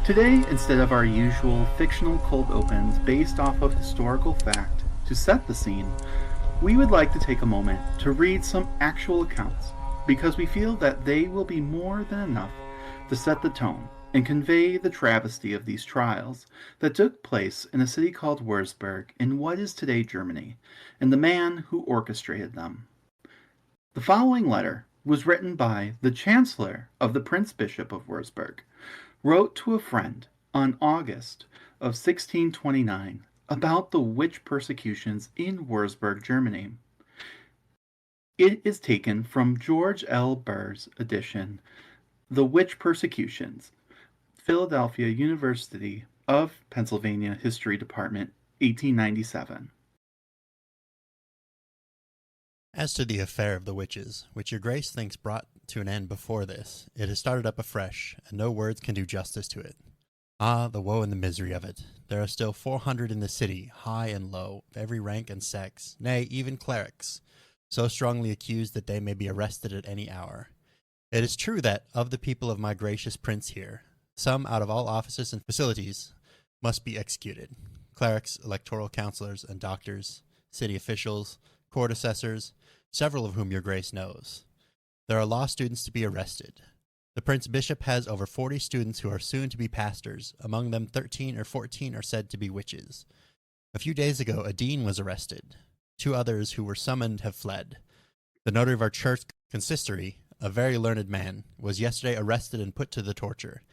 Today, instead of our usual fictional cold opens based off of historical fact to set the scene, we would like to take a moment to read some actual accounts because we feel that they will be more than enough to set the tone and convey the travesty of these trials that took place in a city called Würzburg in what is today Germany, and the man who orchestrated them. The following letter was written by the Chancellor of the Prince Bishop of Würzburg, wrote to a friend on August of 1629 about the witch persecutions in Würzburg, Germany. It is taken from George L. Burr's edition, The Witch Persecutions, Philadelphia University of Pennsylvania History Department, 1897. As to the affair of the witches, which your grace thinks brought to an end before this, it has started up afresh, and no words can do justice to it. Ah, the woe and the misery of it! There are still 400 in the city, high and low, of every rank and sex, nay, even clerics, so strongly accused that they may be arrested at any hour. It is true that, of the people of my gracious prince here, some out of all offices and facilities must be executed. Clerics, electoral councillors, and doctors, city officials, court assessors, several of whom your grace knows. There are law students to be arrested. The Prince Bishop has over 40 students who are soon to be pastors. Among them 13 or 14 are said to be witches. A few days ago a dean was arrested. 2 others who were summoned have fled. The notary of our church consistory, a very learned man, was yesterday arrested and put to the torture.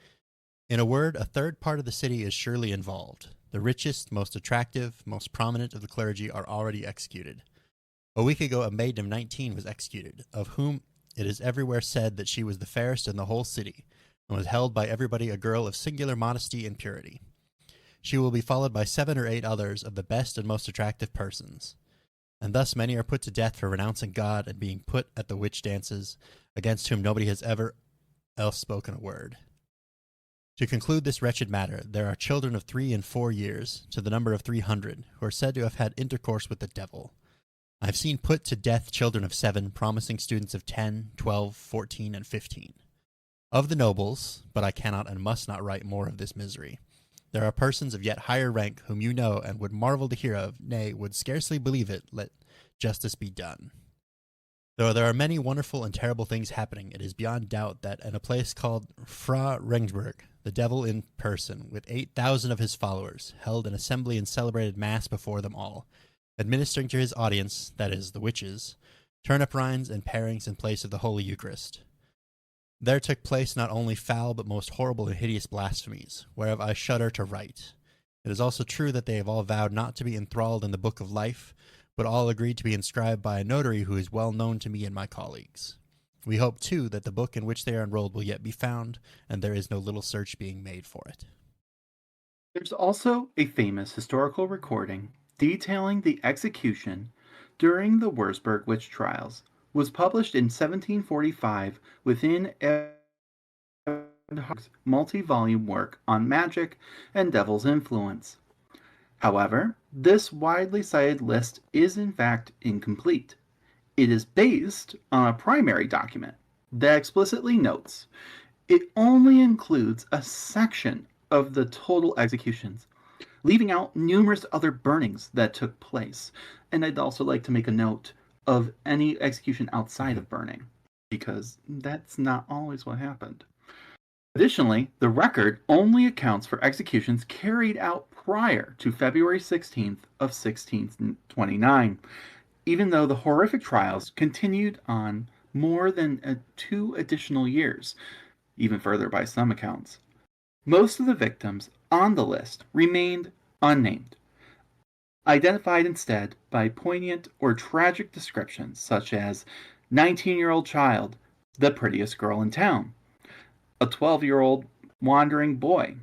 In a word, a third part of the city is surely involved. The richest, most attractive, most prominent of the clergy are already executed. A week ago a maiden of 19 was executed, of whom it is everywhere said that she was the fairest in the whole city, and was held by everybody a girl of singular modesty and purity. She will be followed by 7 or 8 others of the best and most attractive persons. And thus many are put to death for renouncing God and being put at the witch dances, against whom nobody has ever else spoken a word. To conclude this wretched matter, there are children of 3 and 4 years, to the number of 300, who are said to have had intercourse with the devil. I have seen put to death children of 7, promising students of 10, 12, 14, and 15. Of the nobles, but I cannot and must not write more of this misery, there are persons of yet higher rank whom you know and would marvel to hear of, nay, would scarcely believe it, let justice be done. Though there are many wonderful and terrible things happening, it is beyond doubt that in a place called Fra Regensburg, the devil in person, with 8,000 of his followers, held an assembly and celebrated mass before them all, administering to his audience, that is, the witches, turnip rinds and parings in place of the Holy Eucharist. There took place not only foul but most horrible and hideous blasphemies, whereof I shudder to write. It is also true that they have all vowed not to be enthralled in the book of life, but all agreed to be inscribed by a notary who is well known to me and my colleagues. We hope, too, that the book in which they are enrolled will yet be found, and there is no little search being made for it. There's also a famous historical recording detailing the execution during the Würzburg witch trials, was published in 1745 within Eberhard's multi-volume work on magic and devil's influence. However, this widely cited list is in fact incomplete. It is based on a primary document that explicitly notes it only includes a section of the total executions, leaving out numerous other burnings that took place. And I'd also like to make a note of any execution outside of burning, because that's not always what happened. Additionally, the record only accounts for executions carried out prior to February 16th of 1629, even though the horrific trials continued on more than 2 additional years, even further by some accounts. Most of the victims on the list remained unnamed, identified instead by poignant or tragic descriptions such as 19-year-old child, the prettiest girl in town, a 12-year-old wandering boy,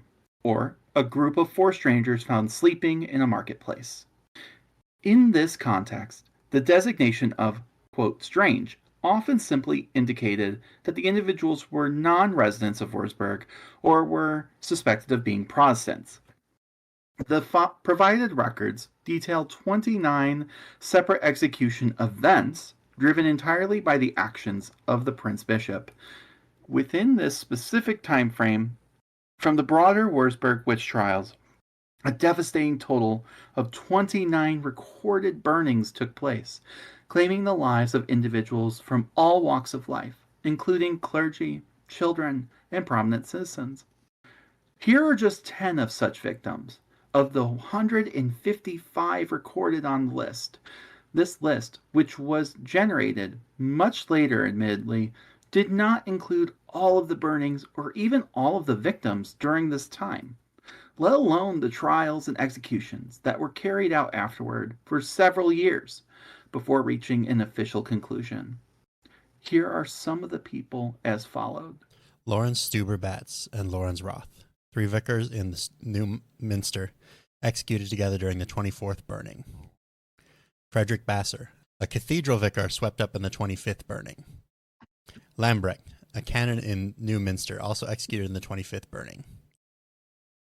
or a group of 4 strangers found sleeping in a marketplace. In this context, the designation of, quote, strange often simply indicated that the individuals were non-residents of Würzburg or were suspected of being Protestants. The provided records detail 29 separate execution events driven entirely by the actions of the Prince Bishop. Within this specific time frame, From the broader Wurzburg witch trials, a devastating total of 29 recorded burnings took place, claiming the lives of individuals from all walks of life, including clergy, children, and prominent citizens. Here are just 10 of such victims. Of the 155 recorded on the list, this list, which was generated much later admittedly, did not include all of the burnings or even all of the victims during this time, let alone the trials and executions that were carried out afterward for several years before reaching an official conclusion. Here are some of the people as followed. Lawrence Stuber Batts and Lawrence Roth, 3 vicars in New Minster, executed together during the 24th burning. Frederick Basser, a cathedral vicar swept up in the 25th burning. Lambrecht, a canon in New Minster, also executed in the 25th burning.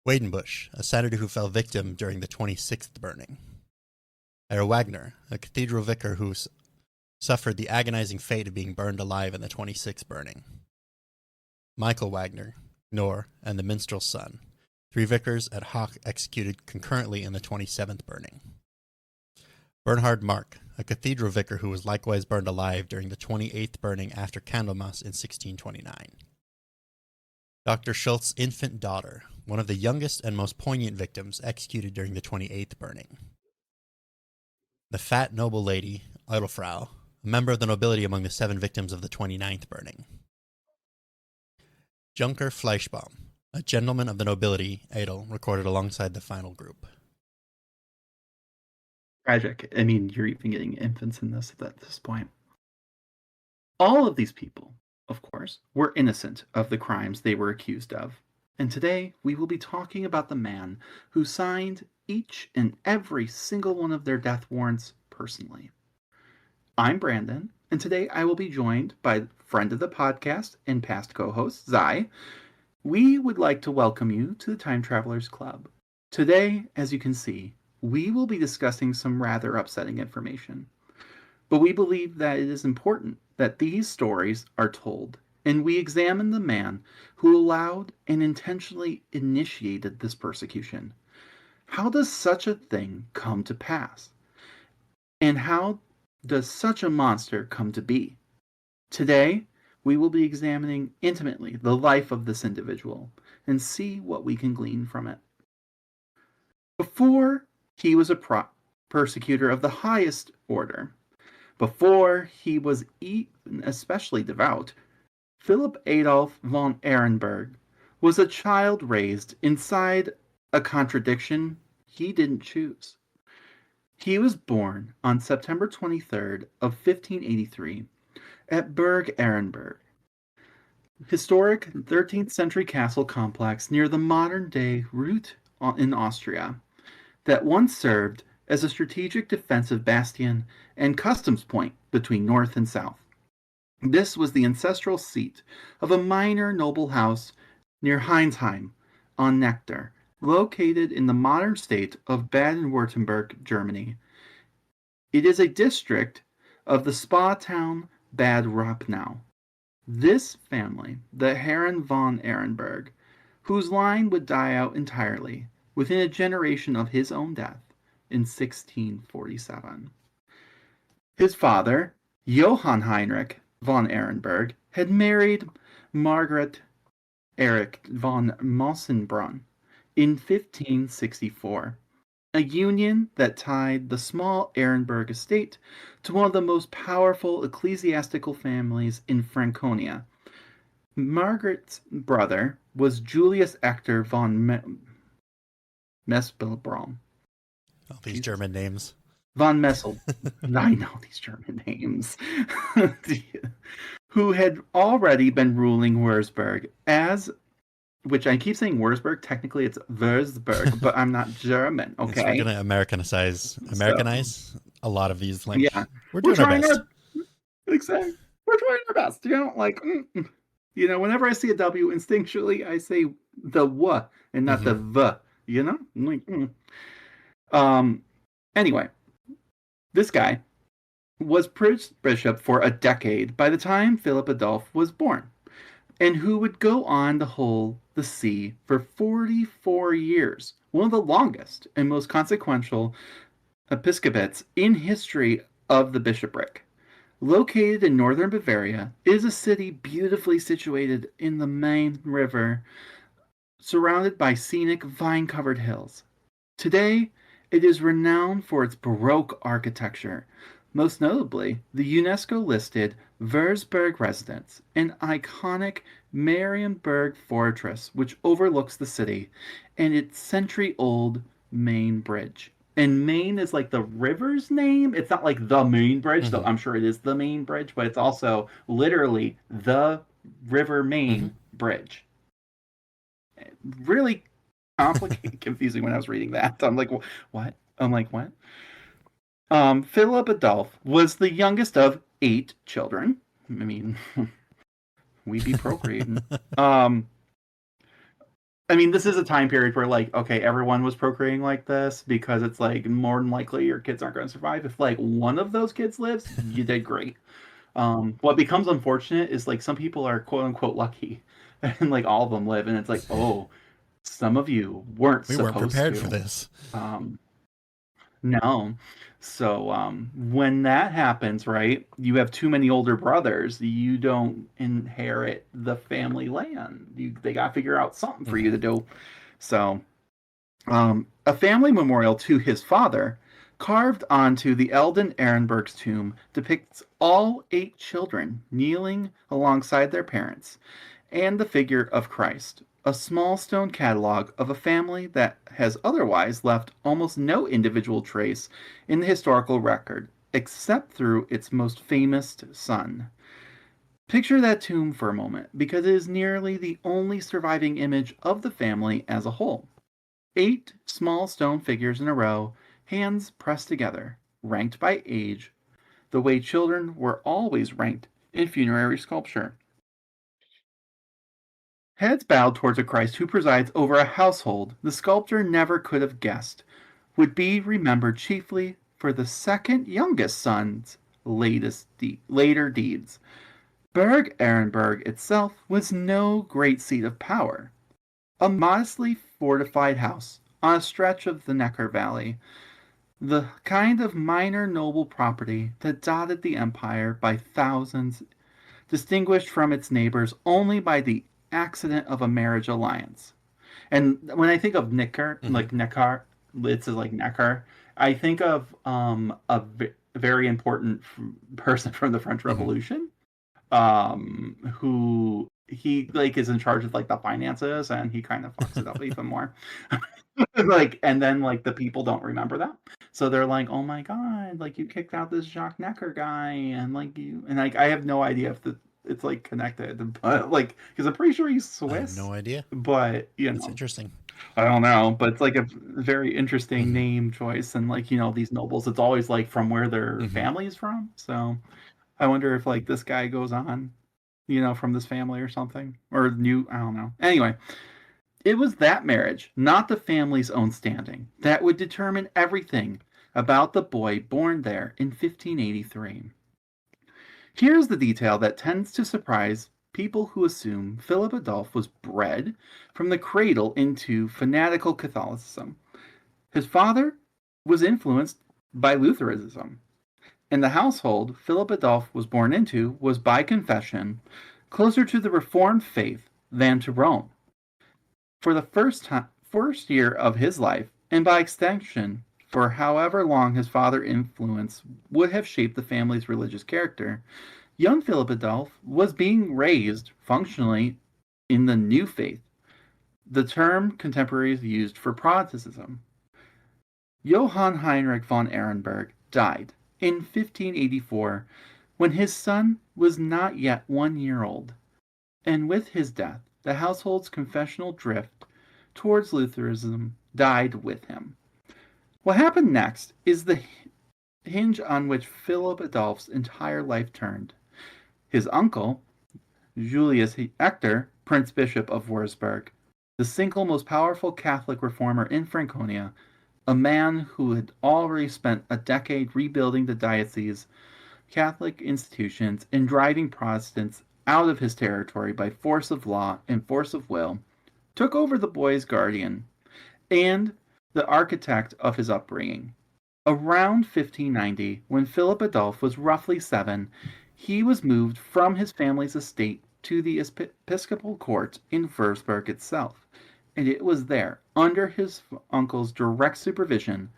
Wadenbush, a senator who fell victim during the 26th burning. Herr Wagner, a cathedral vicar who suffered the agonizing fate of being burned alive in the 26th burning. Michael Wagner, Knorr, and the minstrel's son, 3 vicars at Hoch executed concurrently in the 27th burning. Bernhard Mark, a cathedral vicar who was likewise burned alive during the 28th burning after Candlemas in 1629. Dr. Schultz's infant daughter, one of the youngest and most poignant victims executed during the 28th burning. The fat noble lady, Edelfrau, a member of the nobility among the 7 victims of the 29th burning. Junker Fleischbaum, a gentleman of the nobility, Edel, recorded alongside the final group. Tragic. I mean, you're even getting infants in this at this point. All of these people, of course, were innocent of the crimes they were accused of. And today we will be talking about the man who signed each and every single one of their death warrants personally. I'm Brandon, and today I will be joined by friend of the podcast and past co-host, Zai. We would like to welcome you to the Time Travelers Club. Today, as you can see, we will be discussing some rather upsetting information. But we believe that it is important that these stories are told, and we examine the man who allowed and intentionally initiated this persecution. How does such a thing come to pass? And how does such a monster come to be? Today, we will be examining intimately the life of this individual and see what we can glean from it. Before he was a persecutor of the highest order, before he was even especially devout, Philip Adolf von Ehrenberg was a child raised inside a contradiction he didn't choose. He was born on September 23rd of 1583 at Burg Ehrenberg, historic 13th century castle complex near the modern-day Reuth in Austria that once served as a strategic defensive bastion and customs point between north and south. This was the ancestral seat of a minor noble house near Heinsheim on Neckar, located in the modern state of Baden-Württemberg, Germany. It is a district of the spa town Bad Rapnau. This family, the Herren von Ehrenberg, whose line would die out entirely within a generation of his own death in 1647. His father, Johann Heinrich von Ehrenberg, had married Margaret Erich von Mossenbrunn in 1564, a union that tied the small Ehrenberg estate to one of the most powerful ecclesiastical families in Franconia. Margaret's brother was Julius Ector von Mespelbraun. All these German names. Von Messel. I know these German names. Who had already been ruling Würzburg as, which I keep saying Würzburg, technically it's Würzburg, but I'm not German, okay? We're going to Americanize a lot of these languages. Yeah. We're doing our best. Exactly. We're trying our best. You know, like, whenever I see a W, instinctually, I say the W and not the V, you know? I'm like, Anyway, this guy was bishop for a decade by the time Philip Adolph was born, and who would go on to hold the see for 44 years, one of the longest and most consequential episcopates in history of the bishopric. Located in northern Bavaria, it is a city beautifully situated in the Main River, surrounded by scenic vine-covered hills. Today, it is renowned for its Baroque architecture, most notably the UNESCO-listed Würzburg residence, an iconic Marienburg fortress which overlooks the city, and its century-old Main Bridge. And Maine is like the river's name. It's not like the main bridge, though Mm-hmm. I'm sure it is the main bridge, but it's also literally the River Mm-hmm. Main Bridge. Really complicated, confusing when I was reading that. I'm like, what? I'm like, what? Philip Adolphe was the youngest of 8 children. I mean, we be procreating. Um, I mean, this is a time period where, like, okay, everyone was procreating like this because it's like more than likely your kids aren't going to survive. If like one of those kids lives, you did great. What becomes unfortunate is like some people are quote unquote lucky, and like all of them live, and it's like, oh, some of you weren't We weren't supposed prepared for to. this. Um, no. So when that happens, right, you have too many older brothers, you don't inherit the family land. They got to figure out something for you Mm-hmm. to do. So a family memorial to his father, carved onto the Eldon Ehrenberg's tomb, depicts all 8 children kneeling alongside their parents and the figure of Christ, a small stone catalog of a family that has otherwise left almost no individual trace in the historical record, except through its most famous son. Picture that tomb for a moment, because it is nearly the only surviving image of the family as a whole. 8 small stone figures in a row, hands pressed together, ranked by age, the way children were always ranked in funerary sculpture. Heads bowed towards a Christ who presides over a household the sculptor never could have guessed would be remembered chiefly for the second youngest son's later deeds. Berg Ehrenberg itself was no great seat of power. A modestly fortified house on a stretch of the Neckar Valley, the kind of minor noble property that dotted the empire by thousands, distinguished from its neighbors only by the accident of a marriage alliance. And when I think of Neckar, Mm-hmm. like Neckar, it's like Neckar, I think of very important person from the French Mm-hmm. Revolution, who he like is in charge of like the finances, and he kind of fucks it up even more. Like, and then like the people don't remember that, so they're like, oh my god, like you kicked out this Jacques Necker guy, and like you, and like I have no idea if it's like connected, but like because I'm pretty sure he's I have Swiss, no idea. but That's interesting. I don't know, but it's like a very interesting Mm-hmm. name choice, and like these nobles, it's always like from where their Mm-hmm. family's from. So I wonder if like this guy goes on, from this family or something, or new. I don't know. Anyway, it was that marriage, not the family's own standing, that would determine everything about the boy born there in 1583. Here's the detail that tends to surprise people who assume Philip Adolphe was bred from the cradle into fanatical Catholicism. His father was influenced by Lutheranism, and the household Philip Adolphe was born into was by confession closer to the Reformed faith than to Rome. For the first year of his life, and by extension, for however long his father's influence would have shaped the family's religious character, young Philip Adolphe was being raised functionally in the new faith, the term contemporaries used for Protestantism. Johann Heinrich von Ehrenberg died in 1584 when his son was not yet 1 year old, and with his death, the household's confessional drift towards Lutheranism died with him. What happened next is the hinge on which Philip Adolphe's entire life turned. His uncle, Julius Hector, Prince Bishop of Würzburg, the single most powerful Catholic reformer in Franconia, a man who had already spent a decade rebuilding the diocese, Catholic institutions, and driving Protestants out of his territory by force of law and force of will, took over the boy's guardian and the architect of his upbringing. Around 1590, when Philip Adolphe was roughly 7, he was moved from his family's estate to the episcopal court in Würzburg itself, and it was there, under his uncle's direct supervision,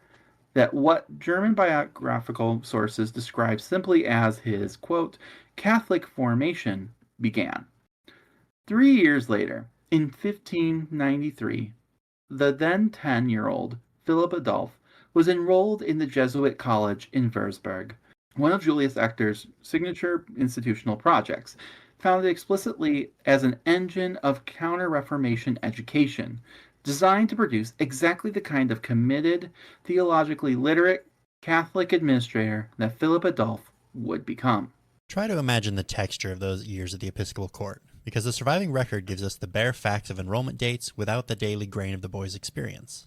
that what German biographical sources describe simply as his, quote, Catholic formation began. 3 years later, in 1593, the then 10-year-old Philip Adolphe was enrolled in the Jesuit college in Würzburg, one of Julius Ector's signature institutional projects, founded explicitly as an engine of Counter-Reformation education, designed to produce exactly the kind of committed, theologically literate Catholic administrator that Philip Adolphe would become. Try to imagine the texture of those years at the Episcopal Court, because the surviving record gives us the bare facts of enrollment dates without the daily grain of the boy's experience.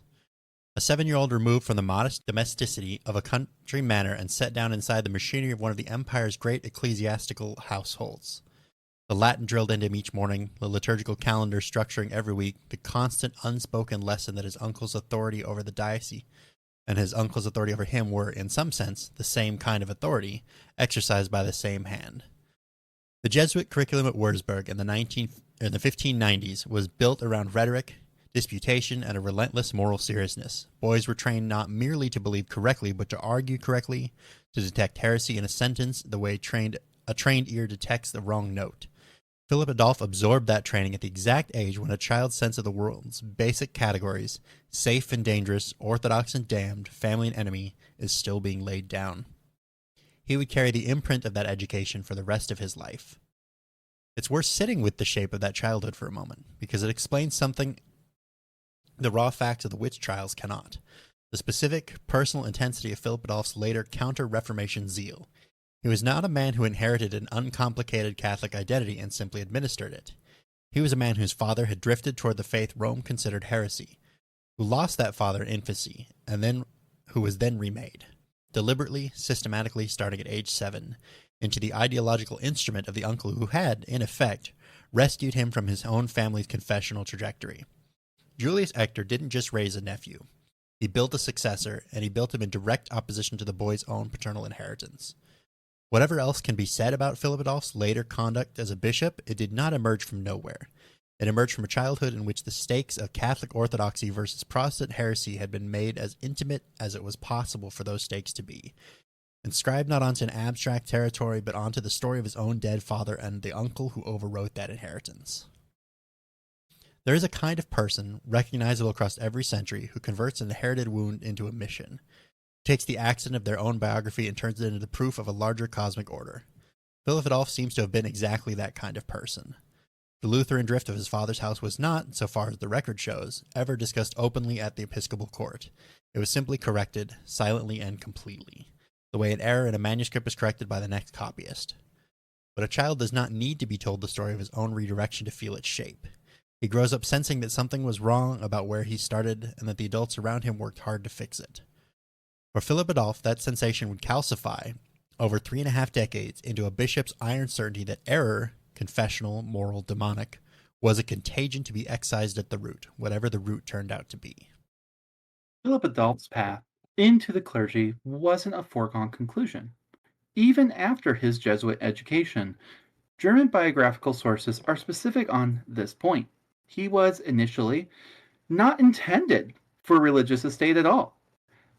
A 7-year-old removed from the modest domesticity of a country manor and set down inside the machinery of one of the empire's great ecclesiastical households. The Latin drilled into him each morning, the liturgical calendar structuring every week, the constant unspoken lesson that his uncle's authority over the diocese and his uncle's authority over him were, in some sense, the same kind of authority, exercised by the same hand. The Jesuit curriculum at Würzburg in the 1590s was built around rhetoric, disputation, and a relentless moral seriousness. Boys were trained not merely to believe correctly, but to argue correctly, to detect heresy in a sentence the way a trained ear detects the wrong note. Philip Adolphe absorbed that training at the exact age when a child's sense of the world's basic categories, safe and dangerous, orthodox and damned, family and enemy, is still being laid down. He would carry the imprint of that education for the rest of his life. It's worth sitting with the shape of that childhood for a moment, because it explains something the raw facts of the witch trials cannot. The specific, personal intensity of Philip Adolphe's later counter-Reformation zeal. He was not a man who inherited an uncomplicated Catholic identity and simply administered it. He was a man whose father had drifted toward the faith Rome considered heresy, who lost that father in infancy, and who was then remade, deliberately, systematically, starting at age 7, into the ideological instrument of the uncle who had, in effect, rescued him from his own family's confessional trajectory. Julius Ector didn't just raise a nephew. He built a successor, and he built him in direct opposition to the boy's own paternal inheritance. Whatever else can be said about Philip Adolphe's later conduct as a bishop, it did not emerge from nowhere. It emerged from a childhood in which the stakes of Catholic orthodoxy versus Protestant heresy had been made as intimate as it was possible for those stakes to be. Inscribed not onto an abstract territory, but onto the story of his own dead father and the uncle who overwrote that inheritance. There is a kind of person, recognizable across every century, who converts an inherited wound into a mission, takes the accident of their own biography and turns it into the proof of a larger cosmic order. Philip Adolphe seems to have been exactly that kind of person. The Lutheran drift of his father's house was not, so far as the record shows, ever discussed openly at the Episcopal Court. It was simply corrected, silently and completely, the way an error in a manuscript is corrected by the next copyist. But a child does not need to be told the story of his own redirection to feel its shape. He grows up sensing that something was wrong about where he started and that the adults around him worked hard to fix it. For Philip Adolphe, that sensation would calcify over 3.5 decades into a bishop's iron certainty that error, confessional, moral, demonic, was a contagion to be excised at the root, whatever the root turned out to be. Philip Adolphe's path into the clergy wasn't a foregone conclusion. Even after his Jesuit education, German biographical sources are specific on this point. He was initially not intended for religious estate at all.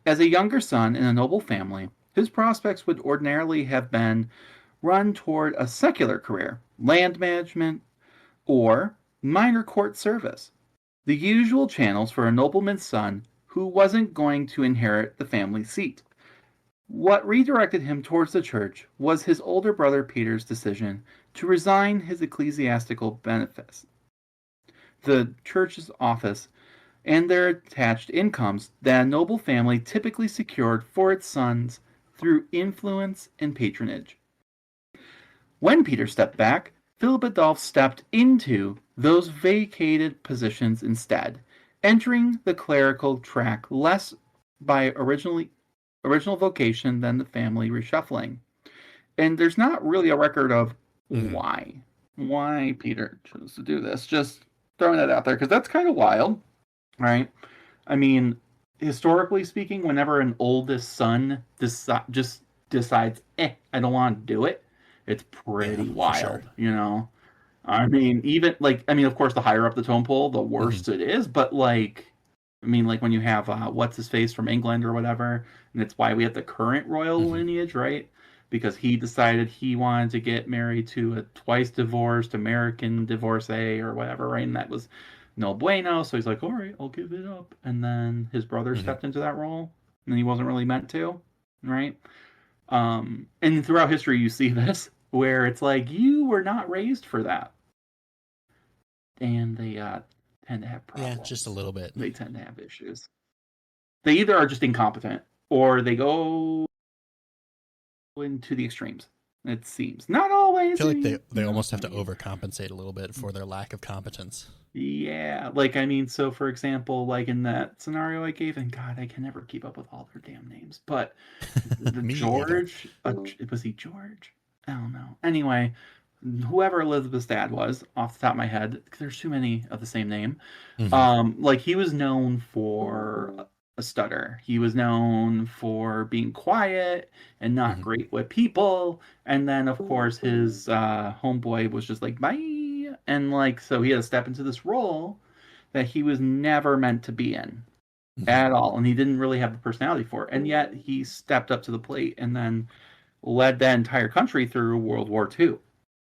As a younger son in a noble family, his prospects would ordinarily have been run toward a secular career, land management, or minor court service, the usual channels for a nobleman's son who wasn't going to inherit the family seat. What redirected him towards the church was his older brother Peter's decision to resign his ecclesiastical benefice, the church's office, and their attached incomes that a noble family typically secured for its sons through influence and patronage. When Peter stepped back, Philip Adolphe stepped into those vacated positions instead, entering the clerical track less by original vocation than the family reshuffling. And there's not really a record of why Peter chose to do this. Just Throwing that out there because that's kind of wild, right? I mean, historically speaking, whenever an oldest son just decides, I don't want to do it, it's Yeah, pretty for sure. wild, you know? I mean, even like, I mean, of course, the higher up the tone pole, the Hmm. worse it is, but like, I mean, like when you have what's his face from England or whatever, and it's why we have the current royal Hmm. lineage, right? Because he decided he wanted to get married to a twice divorced American divorcee or whatever, right? And that was no bueno. So he's like, all right, I'll give it up. And then his brother Hmm. stepped into that role, and he wasn't really meant to, right? And throughout history, you see this where it's like you were not raised for that, and they tend to have Yeah, just a problems. little bit. They tend to have issues. They either are just incompetent or they go into the extremes. It seems not I always, feel like you they know. almost have to overcompensate a little bit for their lack of competence. Yeah, like I mean, so for example, like in that scenario I gave, and God, I can never keep up with all their damn names, but the Me either. George, was he George? I don't know. Anyway, whoever Elizabeth's dad was, off the top of my head, there's too many of the same name. Hmm. Like he was known for a stutter. He was known for being quiet and not Hmm. great with people. And then of course his homeboy was just like bye, and like so he had to step into this role that he was never meant to be in Hmm. at all, and he didn't really have the personality for it. And yet he stepped up to the plate and then led that entire country through World War II.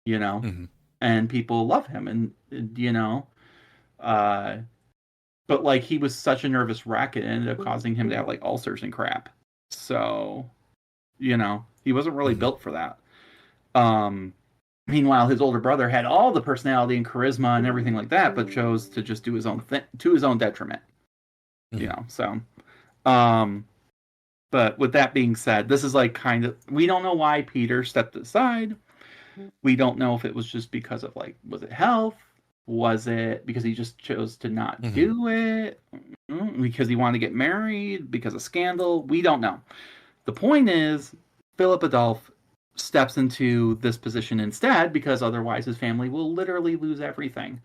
You know, Hmm. and people love him, and you know. Uh, but like he was such a nervous wreck, it ended up causing him to have like ulcers and crap. So, you know, he wasn't really Hmm. built for that. Um, Meanwhile, his older brother had all the personality and charisma and everything like that, but chose to just do his own thing to his own detriment. You Hmm. know, so um, but with that being said, this is like kind of we don't know why Peter stepped aside. We don't know if it was just because of like was it health? Was it because he just chose to not Hmm. do it? Because he wanted to get married? Because of scandal? We don't know. The point is, Philip Adolphe steps into this position instead because otherwise his family will literally lose everything.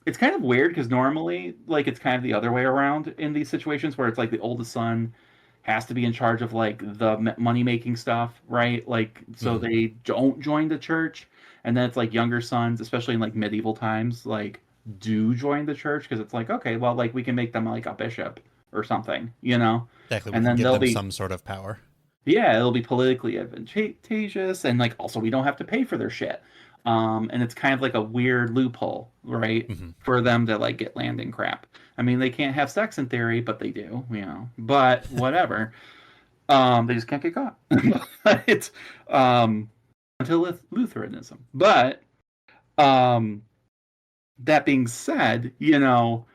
It's kind of weird because normally, like, it's kind of the other way around in these situations where it's like the oldest son has to be in charge of like the money making stuff, right? Like, so Hmm. they don't join the church, and then it's like younger sons, especially in like medieval times, like do join the church because it's like okay, well, like we can make them like a bishop or something, you know, Exactly. We and can then give they'll them be some sort of power. yeah, it'll be politically advantageous, and like also we don't have to pay for their shit. And it's kind of like a weird loophole, right, Hmm. for them to like get land and crap. I mean, they can't have sex in theory, but they do, you know. But whatever. They just can't get caught. It's um, until Lutheranism. But um, that being said, you know,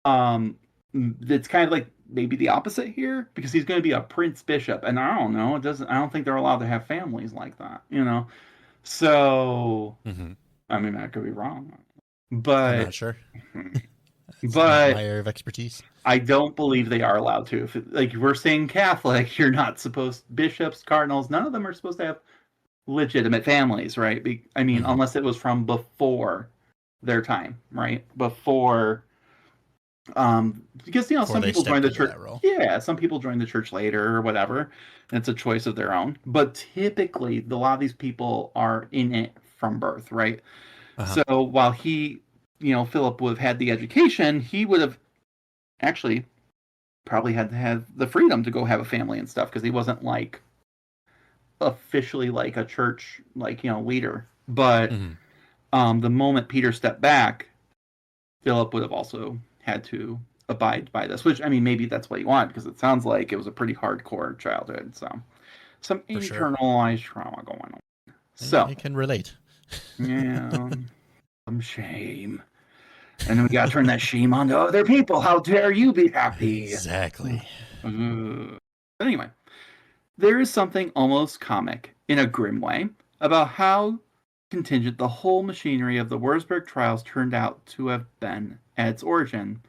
um, it's kind of like maybe the opposite here because he's going to be a prince bishop, and I don't know. It doesn't. I don't think they're allowed to have families like that. You know. So Hmm. I mean, I could be wrong, I'm not but sure. It's not my but area of expertise. I don't believe they are allowed to. If like we're saying Catholic, you're not supposed bishops, cardinals. None of them are supposed to have legitimate families, right? I mean, Hmm. unless it was from before their time, right? Before because you know Before some they people join stepped the into church. that role. Yeah, some people join the church later or whatever. And it's a choice of their own. But typically, a lot of these people are in it from birth, right? Uh huh. So while he, you know, Philip would have had the education, he would have actually probably had to have the freedom to go have a family and stuff because he wasn't like officially like a church like you know leader. But Hmm. the moment Peter stepped back, Philip would have also had to abide by this, which I mean, maybe that's what he wanted because it sounds like it was a pretty hardcore childhood. So, some For sure. internalized trauma going on. I So, can relate. yeah, some shame. And then we got to turn that shame onto other people. How dare you be happy? Exactly. Anyway, there is something almost comic, in a grim way, about how contingent the whole machinery of the Wurzburg trials turned out to have been at its origin.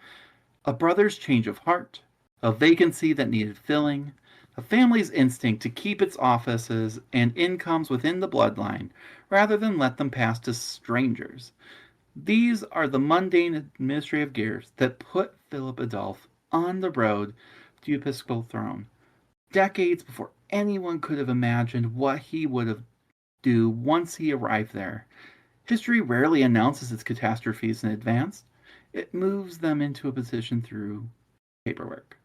A brother's change of heart, a vacancy that needed filling, a family's instinct to keep its offices and incomes within the bloodline rather than let them pass to strangers. These are the mundane administrative gears that put Philip Adolphe on the road to the episcopal throne, decades before anyone could have imagined what he would have do once he arrived there. History rarely announces its catastrophes in advance. It moves them into a position through paperwork.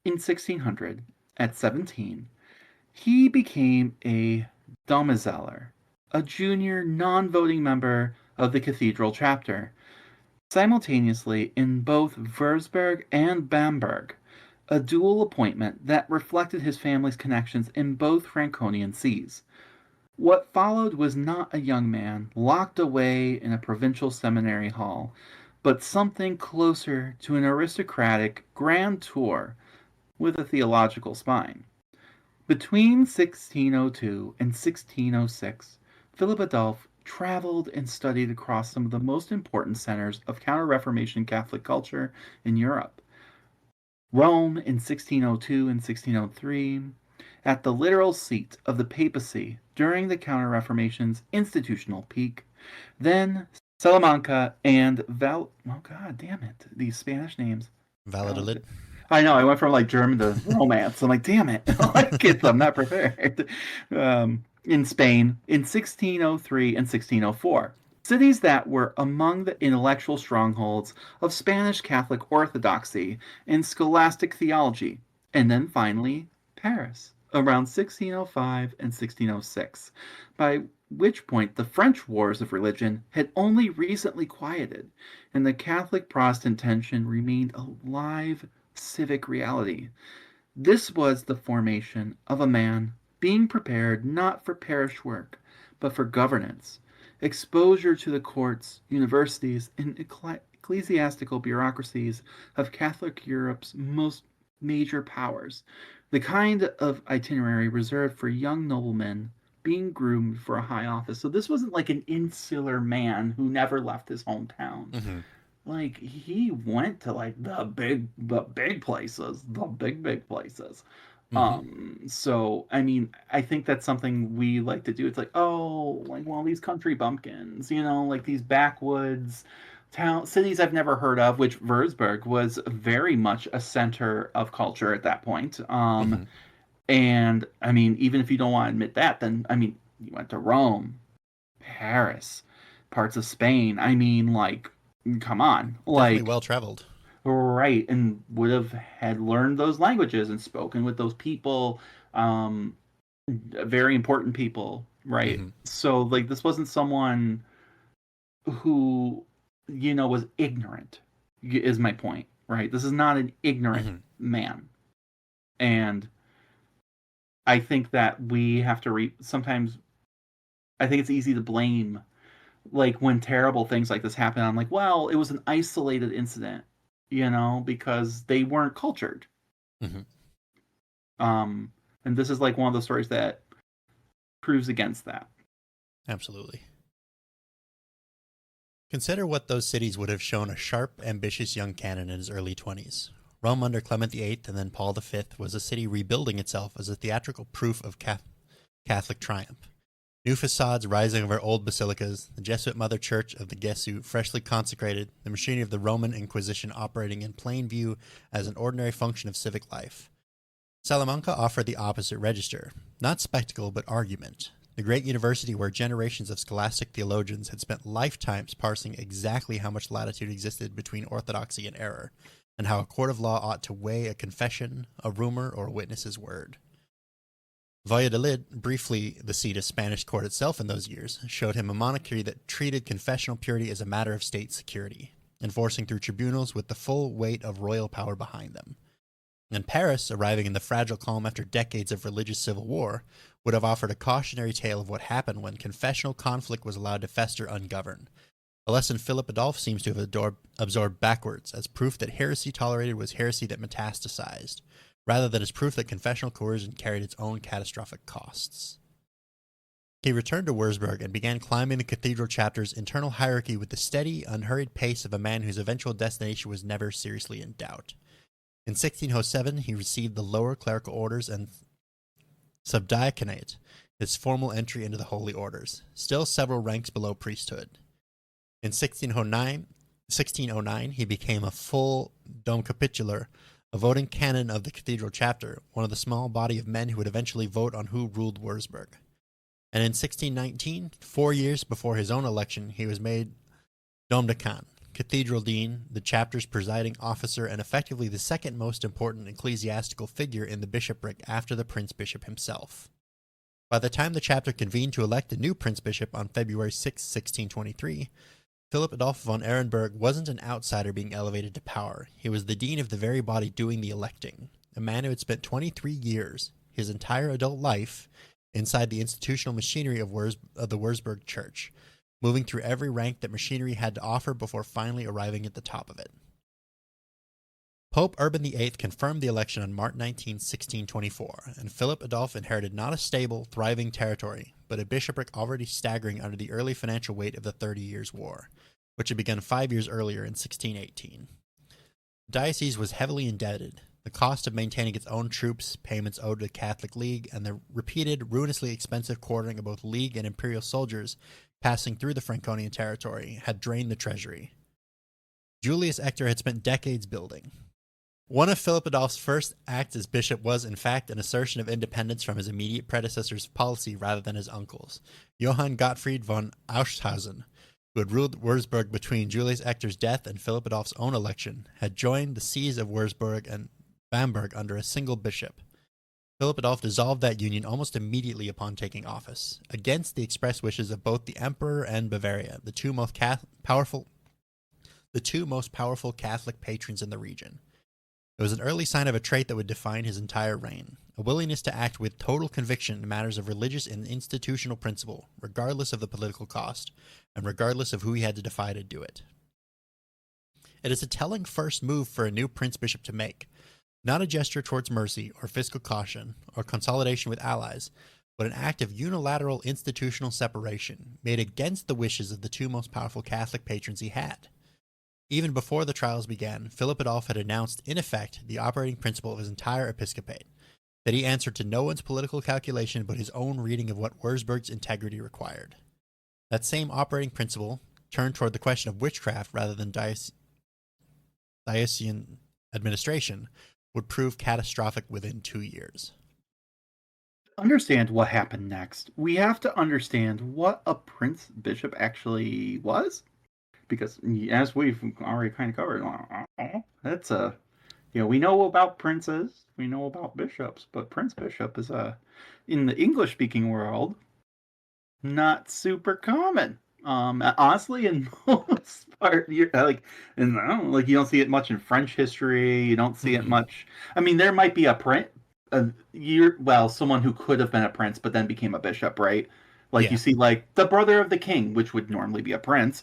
In 1600, at 17, he became a domiciler, a junior non-voting member of the cathedral chapter, simultaneously in both Würzburg and Bamberg, a dual appointment that reflected his family's connections in both Franconian sees. What followed was not a young man locked away in a provincial seminary hall, but something closer to an aristocratic grand tour with a theological spine. Between 1602 and 1606, Philip Adolphe traveled and studied across some of the most important centers of Counter Reformation Catholic culture in Europe. Rome in 1602 and 1603, at the literal seat of the papacy during the Counter Reformation's institutional peak, then Salamanca and oh god damn it, these Spanish names. Valladolid. I know, I went from like German to Romance. I'm like, damn it, I get them, not prepared. In Spain in 1603 and 1604. Cities that were among the intellectual strongholds of Spanish Catholic orthodoxy and scholastic theology. And then finally, Paris, around 1605 and 1606, by which point the French wars of religion had only recently quieted, and the Catholic Protestant tension remained a live civic reality. This was the formation of a man being prepared not for parish work, but for governance, exposure to the courts, universities, and ecclesiastical bureaucracies of Catholic Europe's most major powers, the kind of itinerary reserved for young noblemen being groomed for a high office. So this wasn't like an insular man who never left his hometown. Mm-hmm. Like he went to like the big places, the big places. So I mean, I think that's something we like to do. It's like, oh, like well, these country bumpkins, like these backwoods cities I've never heard of, which Würzburg was very much a center of culture at that point. Mm-hmm. And I mean, even if you don't want to admit that, then I mean, you went to Rome, Paris, parts of Spain. I mean, like, come on, Definitely like, well traveled. right, and would have had learned those languages and spoken with those people, very important people, right? Mm-hmm. So, like, this wasn't someone who, was ignorant, is my point, right? This is not an ignorant Mm-hmm. man. And I think that we have to sometimes I think it's easy to blame like when terrible things like this happen. I'm like, well, it was an isolated incident, because they weren't cultured. Mm-hmm. And this is like one of those stories that proves against that. Absolutely. Consider what those cities would have shown a sharp, ambitious young canon in his early 20s. Rome under Clement VIII and then Paul V was a city rebuilding itself as a theatrical proof of Catholic triumph. New facades rising over old basilicas, the Jesuit Mother Church of the Gesu freshly consecrated, the machinery of the Roman Inquisition operating in plain view as an ordinary function of civic life. Salamanca offered the opposite register, not spectacle but argument. The great university where generations of scholastic theologians had spent lifetimes parsing exactly how much latitude existed between orthodoxy and error, and how a court of law ought to weigh a confession, a rumor, or a witness's word. Valladolid, briefly the seat of Spanish court itself in those years, showed him a monarchy that treated confessional purity as a matter of state security, enforcing through tribunals with the full weight of royal power behind them. And Paris, arriving in the fragile calm after decades of religious civil war, would have offered a cautionary tale of what happened when confessional conflict was allowed to fester ungoverned, a lesson Philip Adolphe seems to have absorbed backwards as proof that heresy tolerated was heresy that metastasized, rather than as proof that confessional coercion carried its own catastrophic costs. He returned to Würzburg and began climbing the cathedral chapter's internal hierarchy with the steady, unhurried pace of a man whose eventual destination was never seriously in doubt. In 1607, he received the lower clerical orders and subdiaconate, his formal entry into the holy orders, still several ranks below priesthood. In 1609, he became a full dome capitular, a voting canon of the cathedral chapter, one of the small body of men who would eventually vote on who ruled Wurzburg. And in 1619, 4 years before his own election, he was made Domdecan, cathedral dean, the chapter's presiding officer, and effectively the second most important ecclesiastical figure in the bishopric after the prince bishop himself. By the time the chapter convened to elect a new prince bishop on February 6, 1623, Philip Adolph von Ehrenberg wasn't an outsider being elevated to power. He was the dean of the very body doing the electing, a man who had spent 23 years, his entire adult life, inside the institutional machinery of the Wurzburg Church, moving through every rank that machinery had to offer before finally arriving at the top of it. Pope Urban VIII confirmed the election on March 19, 1624, and Philip Adolph inherited not a stable, thriving territory, but a bishopric already staggering under the early financial weight of the 30 Years' War, which had begun 5 years earlier in 1618. The diocese was heavily indebted. The cost of maintaining its own troops, payments owed to the Catholic League, and the repeated, ruinously expensive quartering of both League and Imperial soldiers passing through the Franconian territory had drained the treasury. Julius Ector had spent decades building. One of Philip Adolph's first acts as bishop was, in fact, an assertion of independence from his immediate predecessor's policy rather than his uncle's. Johann Gottfried von Auschhausen, who had ruled Wurzburg between Julius Ector's death and Philip Adolph's own election, had joined the sees of Wurzburg and Bamberg under a single bishop. Philip Adolph dissolved that union almost immediately upon taking office, against the express wishes of both the Emperor and Bavaria, the two most powerful Catholic patrons in the region. It was an early sign of a trait that would define his entire reign, a willingness to act with total conviction in matters of religious and institutional principle, regardless of the political cost, and regardless of who he had to defy to do it. It is a telling first move for a new prince-bishop to make, not a gesture towards mercy or fiscal caution or consolidation with allies, but an act of unilateral institutional separation made against the wishes of the two most powerful Catholic patrons he had. Even before the trials began, Philip Adolph had announced, in effect, the operating principle of his entire episcopate, that he answered to no one's political calculation but his own reading of what Wurzburg's integrity required. That same operating principle turned toward the question of witchcraft rather than diocesan administration, would prove catastrophic within 2 years. To understand what happened next, we have to understand what a prince bishop actually was. Because as we've already kind of covered, that's we know about princes, we know about bishops, but prince bishop is in the English speaking world, not super common. Honestly, in most part, you don't see it much in French history. You don't see it much. I mean, there might be a prince, someone who could have been a prince but then became a bishop, right? You see, like the brother of the king, which would normally be a prince,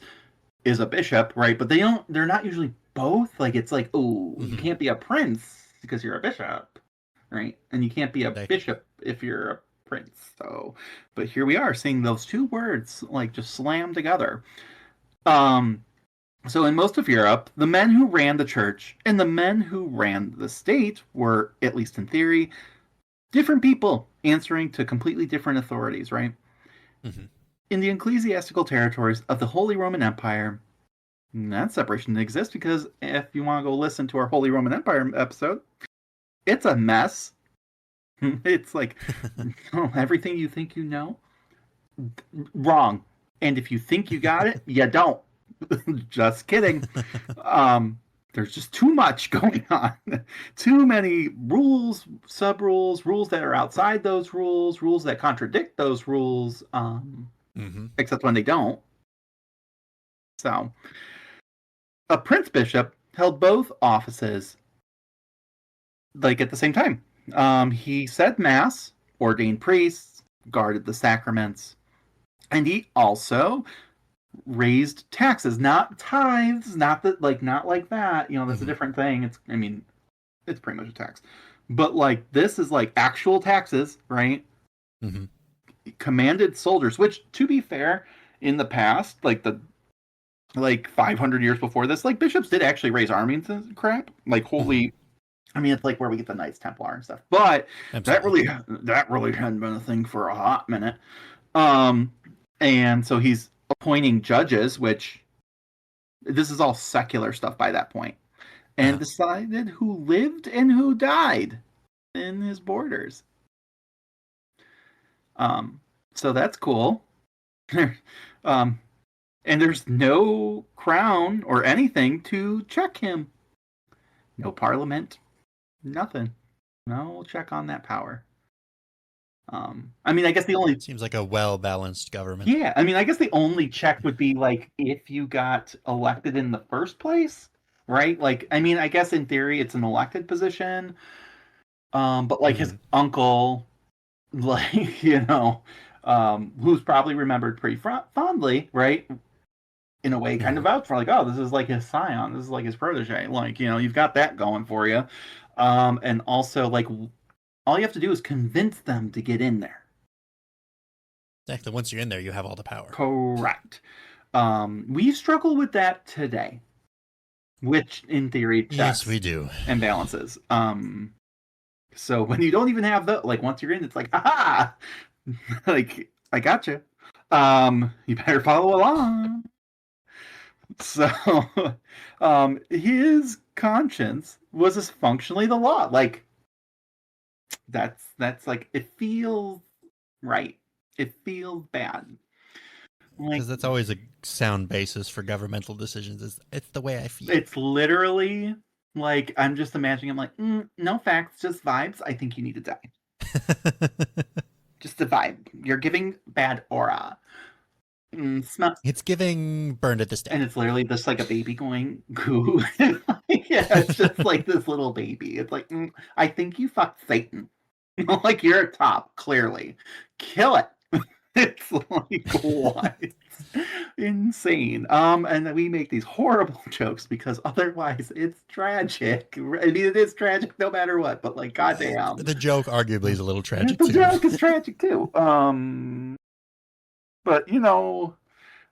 is a bishop, right? But they're not usually both. Like it's like, you can't be a prince because you're a bishop, right? And you can't be a bishop if you're a prince. So, but here we are seeing those two words like just slammed together. So in most of Europe, the men who ran the church and the men who ran the state were, at least in theory, different people answering to completely different authorities, right? Mm-hmm. In the ecclesiastical territories of the Holy Roman Empire, that separation exists because if you want to go listen to our Holy Roman Empire episode, it's a mess. It's like everything you think you know, wrong. And if you think you got it, you don't. Just kidding. There's just too much going on. Too many rules, sub-rules, rules that are outside those rules, rules that contradict those rules, except when they don't. So, a prince bishop held both offices at the same time. He said mass, ordained priests, guarded the sacraments, and he also raised taxes, not tithes, not like that. That's a different thing. It's pretty much a tax, but this is actual taxes, right? Mm-hmm. Commanded soldiers, which, to be fair, in the past, 500 years before this, bishops did actually raise armies and crap, holy. It's where we get the Knights Templar and stuff, but absolutely. that really hadn't been a thing for a hot minute. And so he's appointing judges, which This is all secular stuff by that point, and Uh, decided who lived and who died in his borders. Um, so that's cool. um, and there's no crown or anything to check him. No parliament, nothing. No check on that power. I mean, I guess the only seems like a well balanced government. yeah, I mean, I guess the only check would be like if you got elected in the first place, right? Like, I mean, I guess in theory it's an elected position, but like his Hmm. uncle, like who's probably remembered pretty fondly, right? In a way, kind of Hmm. vouch for like, oh, this is like his scion, this is like his protege, like you've got that going for you, and also like all you have to do is convince them to get in there. Exactly. Once you're in there, you have all the power. Correct. We struggle with that today, which in theory Yes, checks we do. and balances. So when you don't even have the like, once you're in, it's like, aha, like I got you. You better follow along. So, his conscience was functionally the law. Like that's like it feels right. It feels bad. Like Because that's always a sound basis for governmental decisions. Is it's the way I feel. it's literally like I'm just imagining. I'm like, no facts, just vibes. I think you need to die. Just a vibe. You're giving bad aura. Smell, It's giving burned at the and stake. it's literally just like a baby going goo. Yeah, it's just like this little baby. It's like, I think you fucked Satan. Like you're a top, clearly. Kill it. It's like what? Insane. And then we make these horrible jokes because otherwise it's tragic. I mean, it is tragic no matter what, but like, goddamn. The joke arguably is a little tragic The too. joke is tragic too. But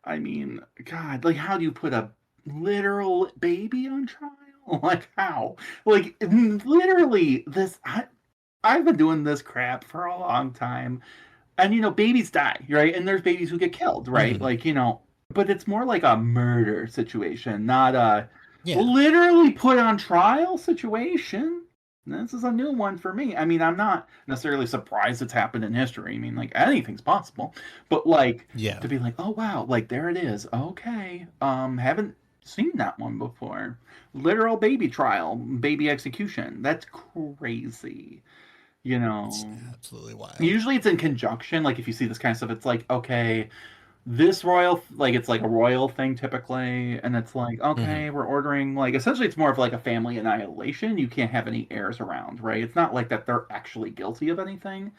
I mean, God, like, how do you put a literal baby on trial? Like, how? Like, literally, I've been doing this crap for a long time. And, babies die, right? And there's babies who get killed, right? Hmm. Like, but it's more like a murder situation, not a Yeah. literally put on trial situation. This is a new one for me. I mean, I'm not necessarily surprised it's happened in history. I mean, like anything's possible, but like Yeah. to be like, oh wow, like there it is. Okay, haven't seen that one before. Literal baby trial, baby execution. That's crazy. You It's know, absolutely wild. usually it's in conjunction. Like if you see this kind of stuff, it's like okay, this royal like it's like a royal thing typically, and it's like Hmm. okay, we're ordering like essentially it's more of like a family annihilation. You can't have any heirs around, right? It's not like that they're actually guilty of anything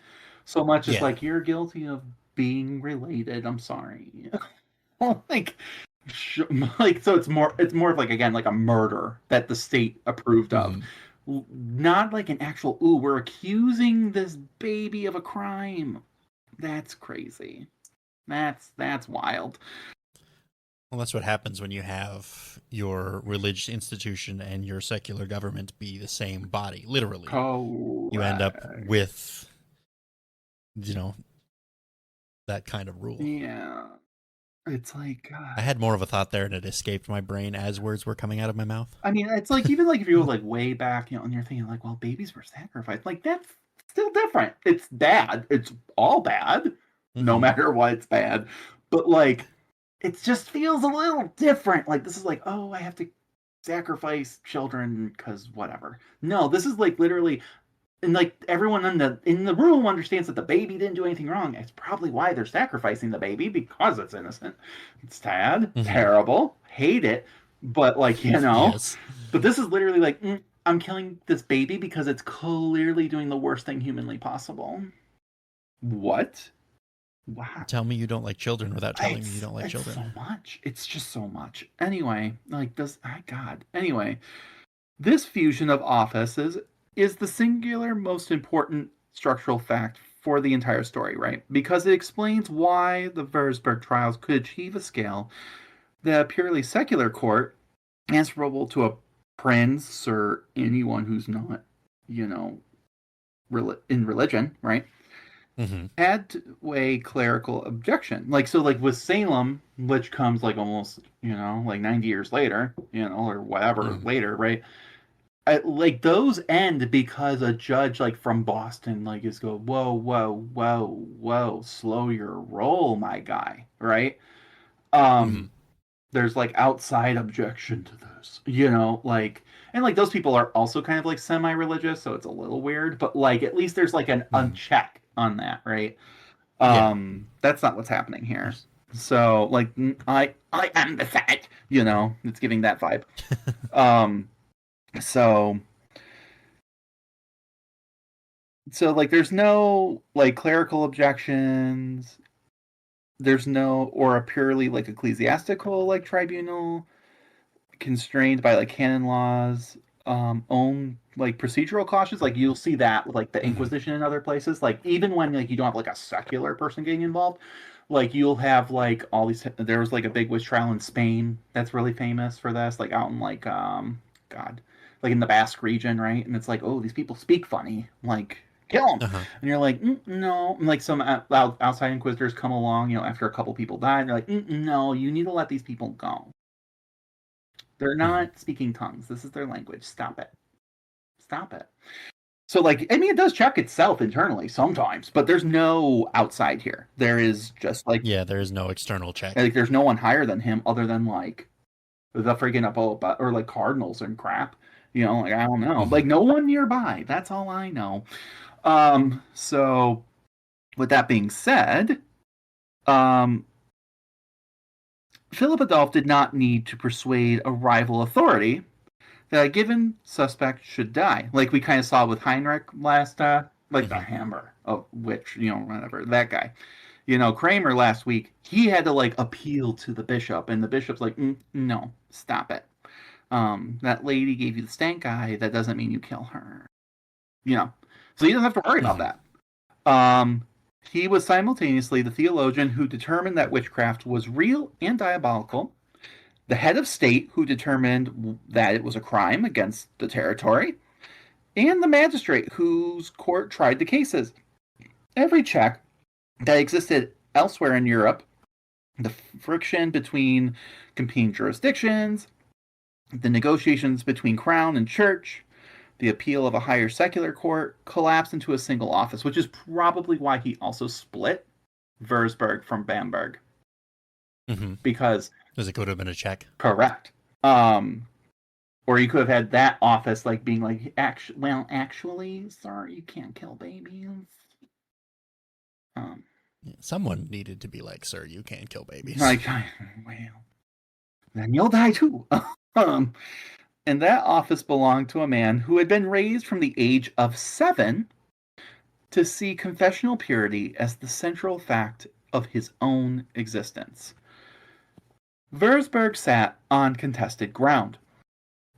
so much as Yeah. like you're guilty of being related. I'm sorry. like sh- like so it's more of like again like a murder that the state approved of, Hmm. not like an actual ooh we're accusing this baby of a crime. That's crazy. That's wild. Well, that's what happens when you have your religious institution and your secular government be the same body. Literally, you end up Correct. with you know that kind of rule. Yeah. It's like I God. had more of a thought there, and it escaped my brain as words were coming out of my mouth. I mean, it's like even like if you go like way back, and you're thinking like, well, babies were sacrificed. Like that's still different. It's bad. It's all bad, no Hmm. matter what. It's bad, but like it just feels a little different. Like this is like, oh, I have to sacrifice children because whatever. No, this is like literally and like everyone in the room understands that the baby didn't do anything wrong. It's probably why they're sacrificing the baby because it's innocent. It's sad, Hmm. terrible, hate it, but like Yes. but this is literally like I'm killing this baby because it's clearly doing the worst thing humanly possible. What? Wow. Tell me you don't like children without telling me you It's don't like it's so children. much. It's just so much. Anyway, like this. My God. Anyway, this fusion of offices is the singular most important structural fact for the entire story, right? Because it explains why the Würzburg trials could achieve a scale that a purely secular court, answerable to a prince or anyone who's not, you know, in religion, right? Mm-hmm. had to weigh clerical objection. Like, so, like, with Salem, which comes, like, almost, like 90 years later, or whatever Mm-hmm. later, right? Like, those end because a judge, like, from Boston, like, is go, whoa, whoa, whoa, whoa, slow your roll, my guy, right? Mm-hmm. Um, there's, like, outside objection to this, like, and, like, those people are also kind of, like, semi-religious, so it's a little weird, but, like, at least there's, like, an Mm-hmm. uncheck on that, right? Yeah. That's not what's happening here. There's- So, like, I am the fat, it's giving that vibe. Um, so like, there's no, like, clerical objections. There's no, or a purely, like, ecclesiastical, like, tribunal constrained by, like, canon laws, own, like, procedural cautions. Like, you'll see that with, like, the mm-hmm. Inquisition and other places. Like, even when, like, you don't have, like, a secular person getting involved, like, you'll have, like, all these. There was, like, a big witch trial in Spain that's really famous for this, like, out in, like, God, like, in the Basque region, right? And it's like, oh, these people speak funny, like, kill them. Uh-huh. And you're like, no. And, like, some outside inquisitors come along, after a couple people die, and they're like, no, you need to let these people go. They're Mm-hmm. not speaking tongues. This is their language. Stop it. Stop it. So, like, I mean, it does check itself internally sometimes, but there's no outside here. There is just, like, Yeah, there is no external check. there's no one higher than him other than, like, the freaking Apopa or, like, cardinals and crap. Like, I don't know. Mm-hmm. Like, no one nearby. That's all I know. So with that being said, um, Philip Adolphe did not need to persuade a rival authority that a given suspect should die. Like we kind of saw with Heinrich last, like the Mm-hmm. hammer of which, whatever, that guy. Kramer last week, he had to, like, appeal to the bishop, and the bishop's like, no, stop it. That lady gave you the stank eye, that doesn't mean you kill her. So he doesn't have to worry about Mm-hmm. that. He was simultaneously the theologian who determined that witchcraft was real and diabolical, the head of state who determined that it was a crime against the territory, and the magistrate whose court tried the cases. Every check that existed elsewhere in Europe, the friction between competing jurisdictions, the negotiations between crown and church, the appeal of a higher secular court, collapsed into a single office, which is probably why he also split Würzburg from Bamberg. Mm-hmm. Because Because it could have been a check. correct. Or you could have had that office, like, being like, actually, sir, you can't kill babies. Someone needed to be like, sir, you can't kill babies. Like, well, then you'll die too. um, and that office belonged to a man who had been raised from the age of 7 to see confessional purity as the central fact of his own existence. Würzburg sat on contested ground,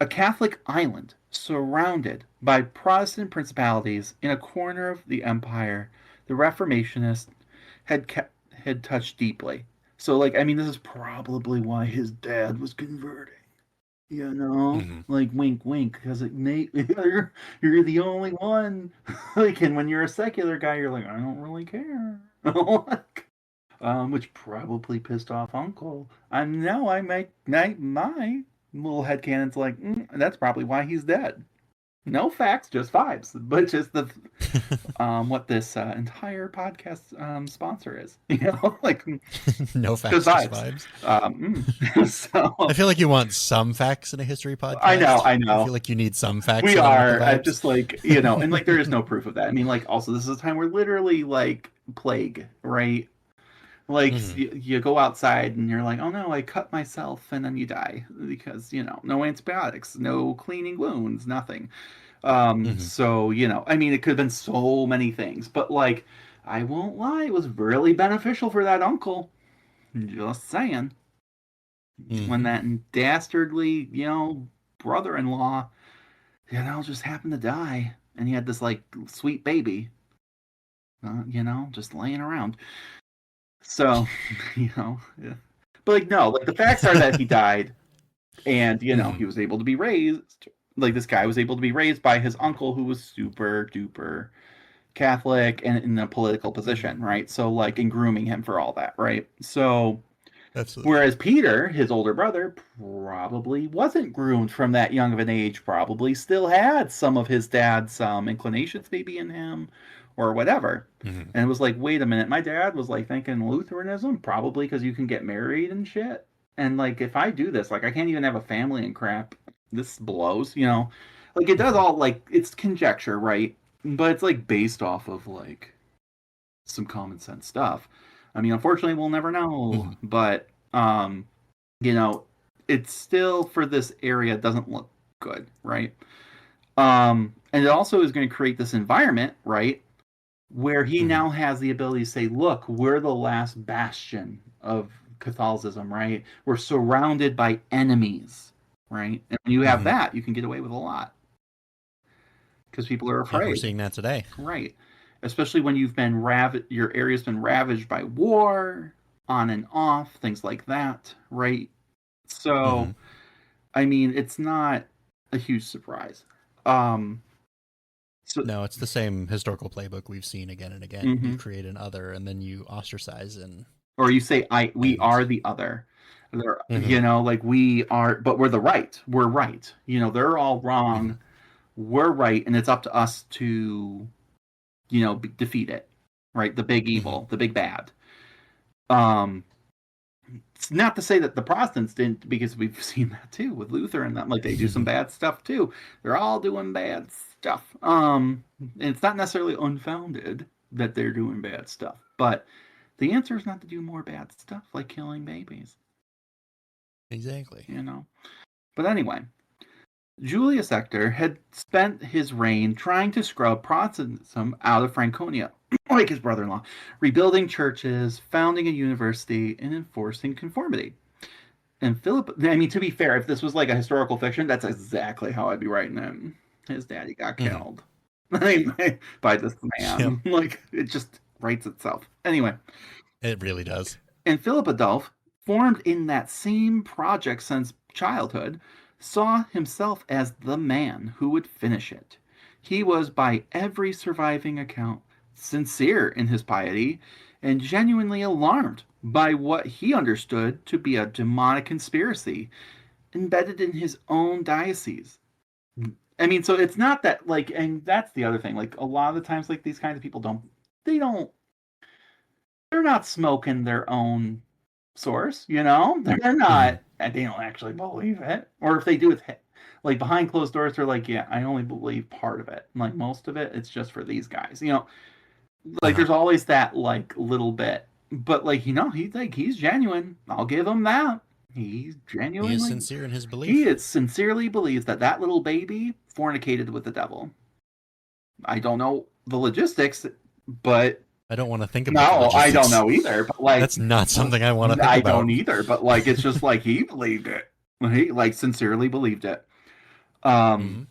a Catholic island surrounded by Protestant principalities in a corner of the empire the Reformationists had touched deeply. So, like, I mean, this is probably why his dad was converting. Mm-hmm. Like, wink, wink, because you're the only one. Like, and when you're a secular guy, you're like, I don't really care. Which probably pissed off Uncle. I know my little headcanon's like, that's probably why he's dead. No facts, just vibes, but just the what this entire podcast sponsor is, like, No just facts, just vibes. vibes. So I feel like you want some facts in a history podcast. I know. I feel like you need some facts We along with the are. I vibes. just, like, and, like, there is no proof of that. I mean, like, also this is a time where literally, like, plague, right? Like, Mm-hmm. you go outside and you're like, oh no, I cut myself, and then you die because, no antibiotics, no cleaning wounds, nothing. Mm-hmm. So, I mean, it could have been so many things, but, like, I won't lie, it was really beneficial for that uncle. Just saying. When Mm-hmm. that dastardly, brother in law, just happened to die, and he had this, like, sweet baby, just laying around. So, yeah. But, like, no, like, the facts are that he died, and, Mm-hmm. he was able to be raised. Like, this guy was able to be raised by his uncle, who was super duper, Catholic and in a political position, right? So like in grooming him for all that, right? So Absolutely. whereas Peter, his older brother, probably wasn't groomed from that young of an age, probably still had some of his dad's inclinations maybe in him or whatever. Hmm. And it was like, wait a minute, my dad was like thinking Lutheranism, probably because you can get married and shit. And like, if I do this, like, I can't even have a family and crap. This blows, you know? Like, it does Hmm. all, like, it's conjecture, right? But it's like based off of like some common sense stuff. I mean, unfortunately, we'll never know, Hmm. but you know, it's still for this area doesn't look good, right? And it also is going to create this environment, right, where he Hmm. now has the ability to say, "Look, we're the last bastion of Catholicism, right? We're surrounded by enemies, right? And when you have Hmm. that, you can get away with a lot because people are Yeah, we're afraid, seeing that today. right? Especially when you've been your area's been ravaged by war, on and off, things like that, right? Hmm. So I mean, it's not a huge surprise. Um, so, No, it's the same historical playbook we've seen again and again. You mhm. create an other, and then you ostracize Or you say, we and are the other. They're, hmm. you know, like we are, but we're the right. We're right. You know, they're all Hmm. wrong. We're right, and it's up to us to, you know, defeat it. Right, the big Hmm. evil, the big bad. Um, it's not to say that the Protestants didn't, because we've seen that too with Luther and them. Like they do some bad stuff too. They're all doing bad stuff. And it's not necessarily unfounded that they're doing bad stuff, but the answer is not to do more bad stuff like killing babies. Exactly. You know. But anyway, Julius Hector had spent his reign trying to scrub Protestantism out of Franconia, like his brother-in-law, rebuilding churches, founding a university, and enforcing conformity. And Philip, I mean, to be fair, if this was like a historical fiction, that's exactly how I'd be writing it. His daddy got Hmm. killed. I mean, by this Yep, man. Like, it just writes itself. Anyway, it really does. and Philip Adolphe, formed in that same project since childhood, saw himself as the man who would finish it. He was, by every surviving account, sincere in his piety and genuinely alarmed by what he understood to be a demonic conspiracy embedded in his own diocese. I mean, so it's not that like, and that's the other thing. Like a lot of the times, like these kinds of people they don't, they're not smoking their own source. You know, they're Hmm. not, and they don't actually believe it. Or if they do, it's like behind closed doors. They're like, yeah, I only believe part of it. Like most of it, it's just for these guys. You know, like Uh-huh. there's always that like little bit, but like he's genuine. I'll give him that. He's He is genuinely sincere in his he belief. is sincerely believes that that little baby fornicated with the devil. I don't know the logistics, but I don't want to think about the no, I don't logistics. know either. But like, That's not something I want to think I about. don't either. But like, it's just like he believed it. He like sincerely believed it. Um,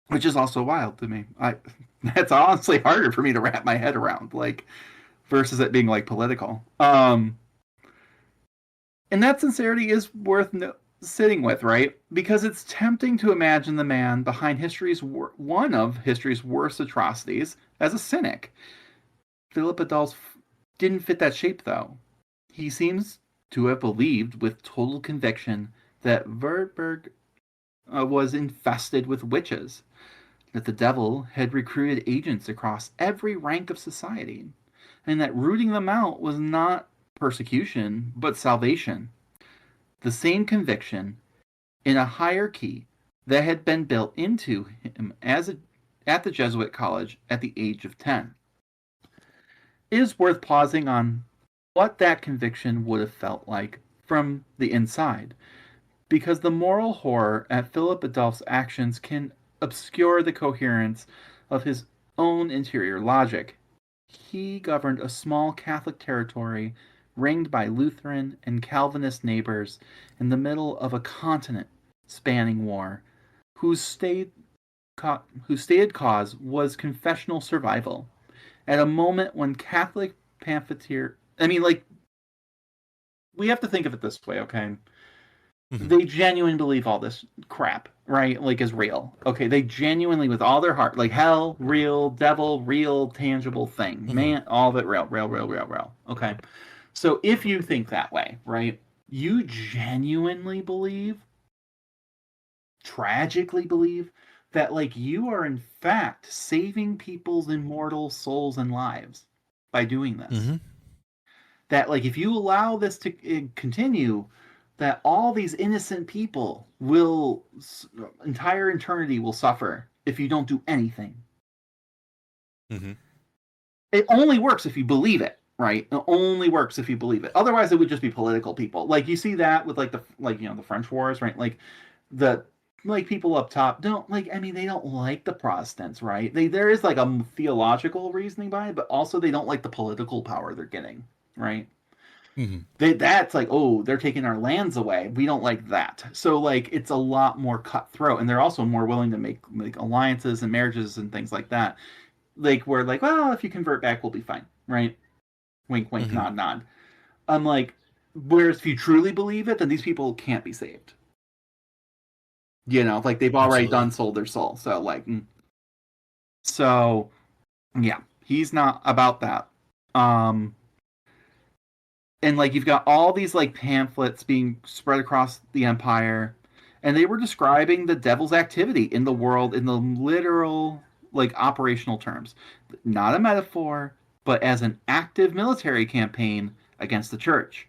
Hmm. which is also wild to me. I That's honestly harder for me to wrap my head around, like versus it being like political. And that sincerity is worth sitting with, right? Because it's tempting to imagine the man behind one of history's worst atrocities as a cynic. Philip Adolphe didn't fit that shape, though. He seems to have believed with total conviction that Württemberg was infested with witches, that the devil had recruited agents across every rank of society, and that rooting them out was not persecution, but salvation. The same conviction in a hierarchy that had been built into him at the Jesuit college at the age of 10. It is worth pausing on what that conviction would have felt like from the inside, because the moral horror at Philip Adolphe's actions can obscure the coherence of his own interior logic. He governed a small Catholic territory ringed by Lutheran and Calvinist neighbors in the middle of a continent spanning war, whose stated, whose stated cause was confessional survival. At a moment when Catholic pamphleteer, I mean, like, we have to think of it this way, okay? Hmm. They genuinely believe all this crap. right, like is real. Okay, they genuinely, with all their heart, like hell, real, devil, real, tangible thing, Mm-hmm. man, all of it real, real, real, real, real. Okay, so if you think that way, right, you genuinely believe, tragically believe, that like you are in fact saving people's immortal souls and lives by doing this. Mm-hmm. That like if you allow this to continue, that all these innocent people will entire eternity will suffer if you don't do anything. Mm-hmm. It only works if you believe it, right? It only works if you believe it. Otherwise it would just be political people. Like you see that with like the the French wars, right? Like the like people up top don't like, I mean, they don't like the Protestants, right? There is like a theological reasoning behind it, but also they don't like the political power they're getting, right? Mm-hmm. That's like, oh, they're taking our lands away. We don't like that. So like it's a lot more cutthroat, and they're also more willing to make alliances and marriages and things like that. Like we're like, well, if you convert back, we'll be fine, right? Wink, wink, Mm-hmm. nod, nod. I'm like, whereas if you truly believe it, then these people can't be saved. Like they've already Absolutely. done sold their soul. So like, so yeah, he's not about that. Um, and like you've got all these like pamphlets being spread across the empire, and they were describing the devil's activity in the world in the literal like operational terms, not a metaphor, but as an active military campaign against the church,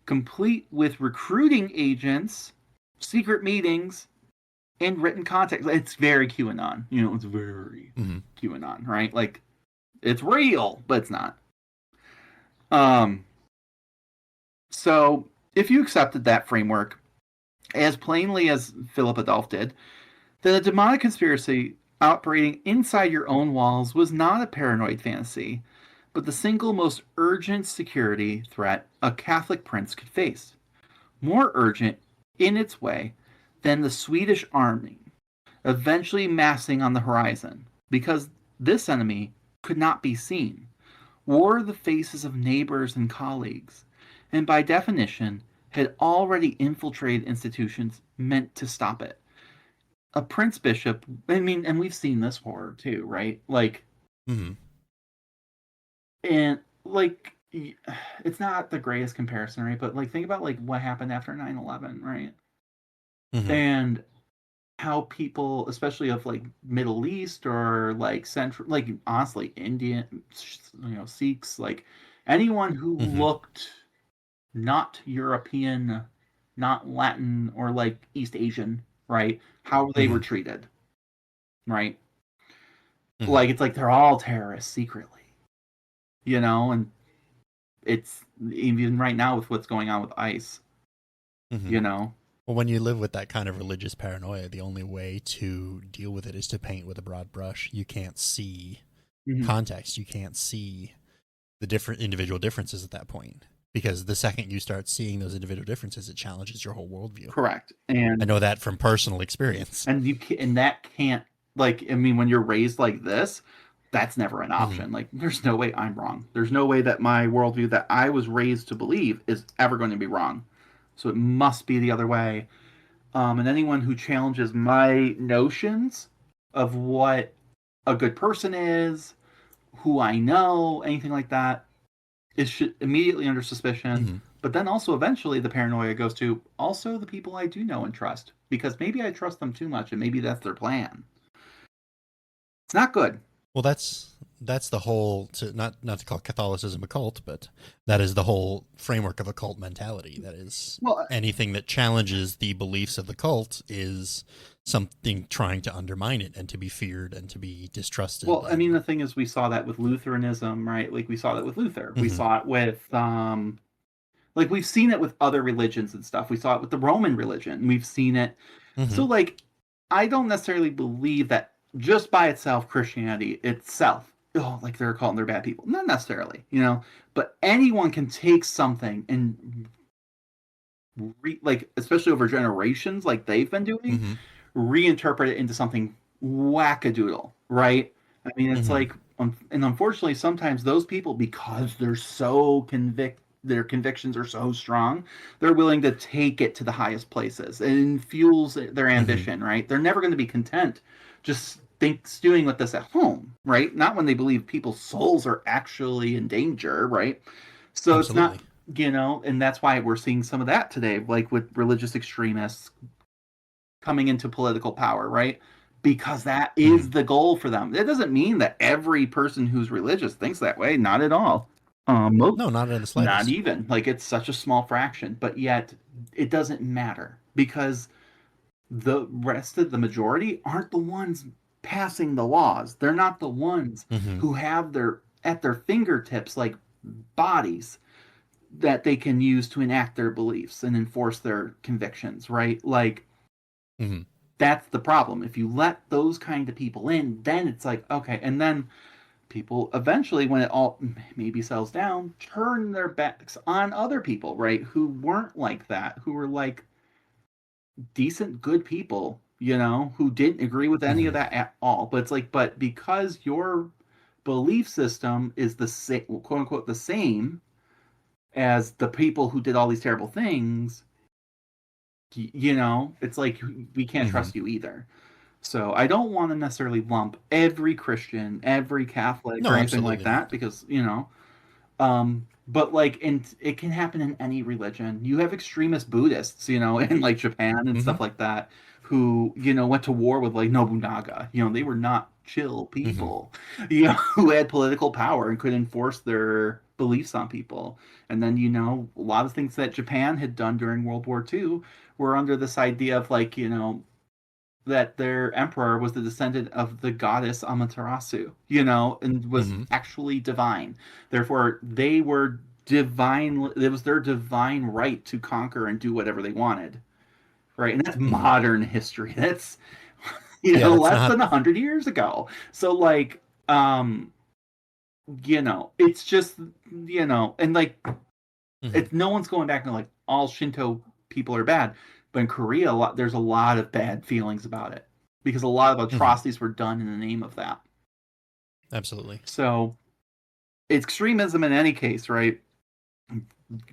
complete with recruiting agents, secret meetings, and written context. It's very QAnon. It's very Mm-hmm. QAnon, right? Like it's real, but it's not. Um, so if you accepted that framework as plainly as Philip Adolph did, then a demonic conspiracy operating inside your own walls was not a paranoid fantasy, but the single most urgent security threat a Catholic prince could face. More urgent, in its way, than the Swedish army eventually massing on the horizon, because this enemy could not be seen, wore the faces of neighbors and colleagues, and by definition had already infiltrated institutions meant to stop it. A prince bishop, I mean, and we've seen this horror too, right? Like, Mm-hmm. and like, it's not the greatest comparison, right? But like, think about like what happened after 9/11, right? Mm-hmm. And how people, especially of like Middle East or like Central, like honestly, Indian, Sikhs, like anyone who Mm-hmm. looked not European, not Latin, or like East Asian, right? How they were Mm-hmm. treated, right? Mm-hmm. Like it's like they're all terrorists secretly, and it's even right now with what's going on with ICE, Mm-hmm. you know. Well, when you live with that kind of religious paranoia, the only way to deal with it is to paint with a broad brush. You can't see Mm-hmm. context. You can't see the different individual differences at that point. Because the second you start seeing those individual differences, it challenges your whole worldview. Correct, I and know that from personal experience. and that can't, like, I mean, when you're raised like this, that's never an Mm-hmm. option. Like there's no way I'm wrong. There's no way that my worldview that I was raised to believe is ever going to be wrong. So it must be the other way. And anyone who challenges my notions of what a good person is, who I know, anything like that, is immediately under suspicion. Mm-hmm. But then also eventually the paranoia goes to also the people I do know and trust, because maybe I trust them too much and maybe that's their plan. It's not good. Well, that's the whole, to not to call Catholicism a cult, but that is the whole framework of a cult mentality. That is, Well, anything that challenges the beliefs of the cult is something trying to undermine it and to be feared and to be distrusted. I mean, And the thing is, we saw that with Lutheranism, right? Like we saw that with Luther. We mm-hmm. saw it with like we've seen it with other religions and stuff. We saw it with the Roman religion. We've seen it. Mm-hmm. So like, I don't necessarily believe that just by itself Christianity itself, oh, like they're calling they're bad people. Not necessarily, but anyone can take something and like, especially over generations, like they've been doing, Mm-hmm. reinterpret it into something wackadoodle, right? I mean, it's Mm-hmm. like, and unfortunately, sometimes those people, because they're so their convictions are so strong, they're willing to take it to the highest places. It fuels their Mm-hmm. ambition, right? They're never going to be content just stewing with this at home, right? Not when they believe people's souls are actually in danger, right? So it's not, Absolutely. and that's why we're seeing some of that today, like with religious extremists coming into political power, right? Because that Mm-hmm. is the goal for them. It doesn't mean that every person who's religious thinks that way. Not at all. No, not in the Not slightest. even. Like it's such a small fraction, but yet it doesn't matter because the rest of the majority aren't the ones passing the laws. They're not the ones Mm-hmm. who have their at their fingertips like bodies that they can use to enact their beliefs and enforce their convictions, right? Like Mm-hmm. that's the problem. If you let those kind of people in, then it's like, okay. And then people eventually, when it all maybe settles down, turn their backs on other people, right? Who weren't like that, who were like decent, good people, who didn't agree with any of Mm-hmm. that at all. But it's like, but because your belief system is the same, quote unquote, the same as the people who did all these terrible things, it's like we can't Mm-hmm. trust you either. So I don't want to necessarily lump every Christian, every Catholic, or No, anything like absolutely not. that because but like, and it can happen in any religion. You have extremist Buddhists, in like Japan and Mm-hmm. stuff like that, who went to war with like Nobunaga. They were not chill Mm-hmm. people, who had political power and could enforce their beliefs on people. And then a lot of things that Japan had done during World War II were under this idea of like that their emperor was the descendant of the goddess Amaterasu, and was Mm-hmm. actually divine. Therefore, they were divine. It was their divine right to conquer and do whatever they wanted, right? And that's Mm-hmm. modern history. That's Yeah, that's less not. than 100 years ago. So like, it's just and like Mm-hmm. it's no one's going back and like all Shinto people are bad, but in Korea, there's a lot of bad feelings about it because a lot of Mm-hmm. atrocities were done in the name of that. Absolutely. So it's extremism in any case, right?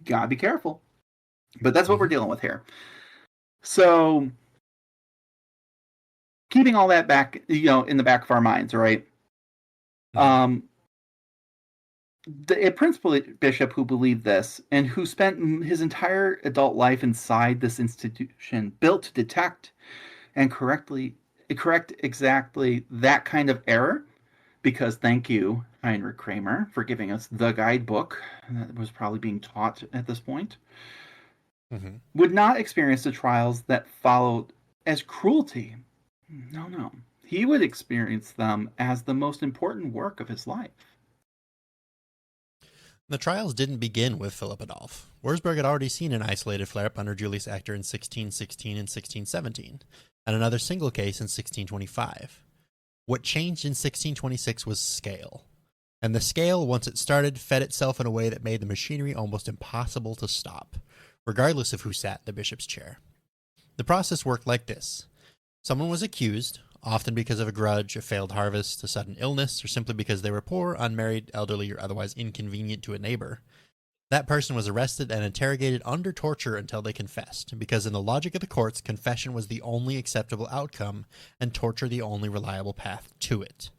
Gotta be careful. But that's what we're Mm-hmm. dealing with here. So keeping all that back, in the back of our minds, right? Mm-hmm. Um, a principal bishop who believed this and who spent his entire adult life inside this institution built to detect and correct exactly that kind of error, because thank you, Heinrich Kramer, for giving us the guidebook that was probably being taught at this point, Mm-hmm. would not experience the trials that followed as cruelty. No, no. He would experience them as the most important work of his life. The trials didn't begin with Philip Adolph. Wurzburg had already seen an isolated flare-up under Julius Actor in 1616 and 1617, and another single case in 1625. What changed in 1626 was scale. And the scale, once it started, fed itself in a way that made the machinery almost impossible to stop, regardless of who sat in the bishop's chair. The process worked like this. Someone was accused, often because of a grudge, a failed harvest, a sudden illness, or simply because they were poor, unmarried, elderly, or otherwise inconvenient to a neighbor. That person was arrested and interrogated under torture until they confessed, because in the logic of the courts, confession was the only acceptable outcome, and torture the only reliable path to it.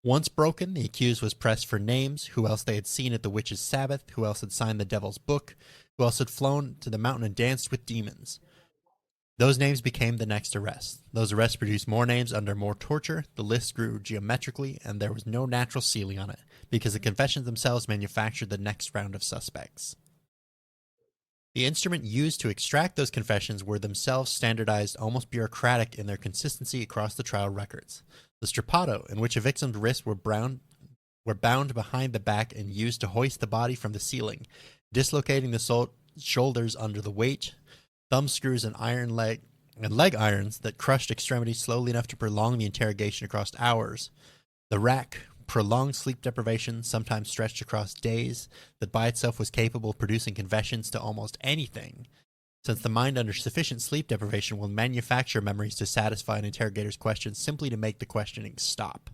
Once broken, the accused was pressed for names, who else they had seen at the witch's sabbath, who else had signed the devil's book, who else had flown to the mountain and danced with demons. Those names became the next arrest. Those arrests produced more names under more torture, the list grew geometrically, and there was no natural ceiling on it, because the confessions themselves manufactured the next round of suspects. The instrument used to extract those confessions were themselves standardized, almost bureaucratic in their consistency across the trial records. The strappato, in which a victim's wrists were bound behind the back and used to hoist the body from the ceiling, dislocating the shoulders under the weight, thumb screws and leg irons that crushed extremities slowly enough to prolong the interrogation across hours. The rack, prolonged sleep deprivation, sometimes stretched across days, that by itself was capable of producing confessions to almost anything, since the mind under sufficient sleep deprivation will manufacture memories to satisfy an interrogator's questions simply to make the questioning stop.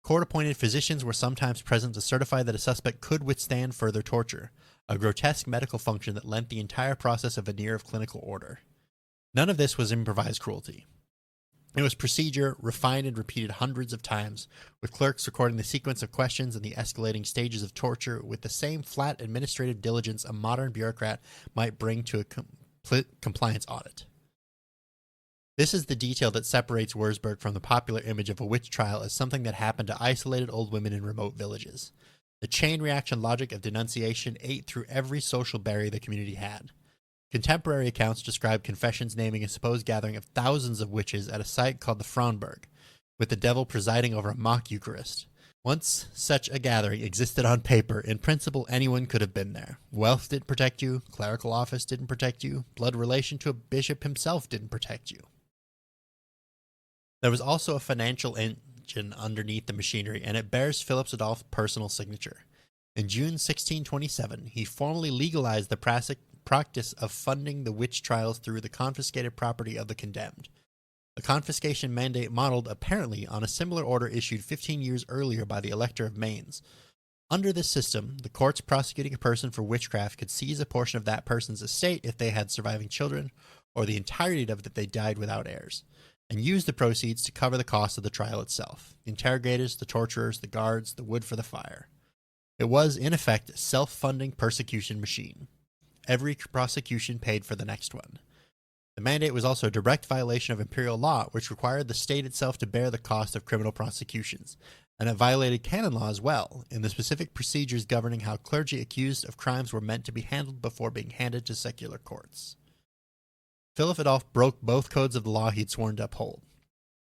Court-appointed physicians were sometimes present to certify that a suspect could withstand further torture. a grotesque medical function that lent the entire process a veneer of clinical order. None of this was improvised cruelty. It was procedure, refined and repeated hundreds of times, with clerks recording the sequence of questions and the escalating stages of torture with the same flat administrative diligence a modern bureaucrat might bring to a compliance audit. This is the detail that separates Wurzburg from the popular image of a witch trial as something that happened to isolated old women in remote villages. The chain reaction logic of denunciation ate through every social barrier the community had. Contemporary accounts describe confessions naming a supposed gathering of thousands of witches at a site called the Frauenberg, with the devil presiding over a mock Eucharist. Once such a gathering existed on paper, in principle anyone could have been there. Wealth didn't protect you, clerical office didn't protect you, blood relation to a bishop himself didn't protect you. There was also a financial engine underneath the machinery, and it bears Philip Adolph's personal signature. In June 1627, he formally legalized the practice of funding the witch trials through the confiscated property of the condemned. A confiscation mandate modeled, apparently, on a similar order issued 15 years earlier by the Elector of Mainz. Under this system, the courts prosecuting a person for witchcraft could seize a portion of that person's estate if they had surviving children, or the entirety of it if they died without heirs, and use the proceeds to cover the cost of the trial itself, the interrogators, the torturers, the guards, the wood for the fire. It was, in effect, a self-funding persecution machine. Every prosecution paid for the next one. The mandate was also a direct violation of imperial law, which required the state itself to bear the cost of criminal prosecutions, and it violated canon law as well, in the specific procedures governing how clergy accused of crimes were meant to be handled before being handed to secular courts. Philip Adolph broke both codes of the law he'd sworn to uphold,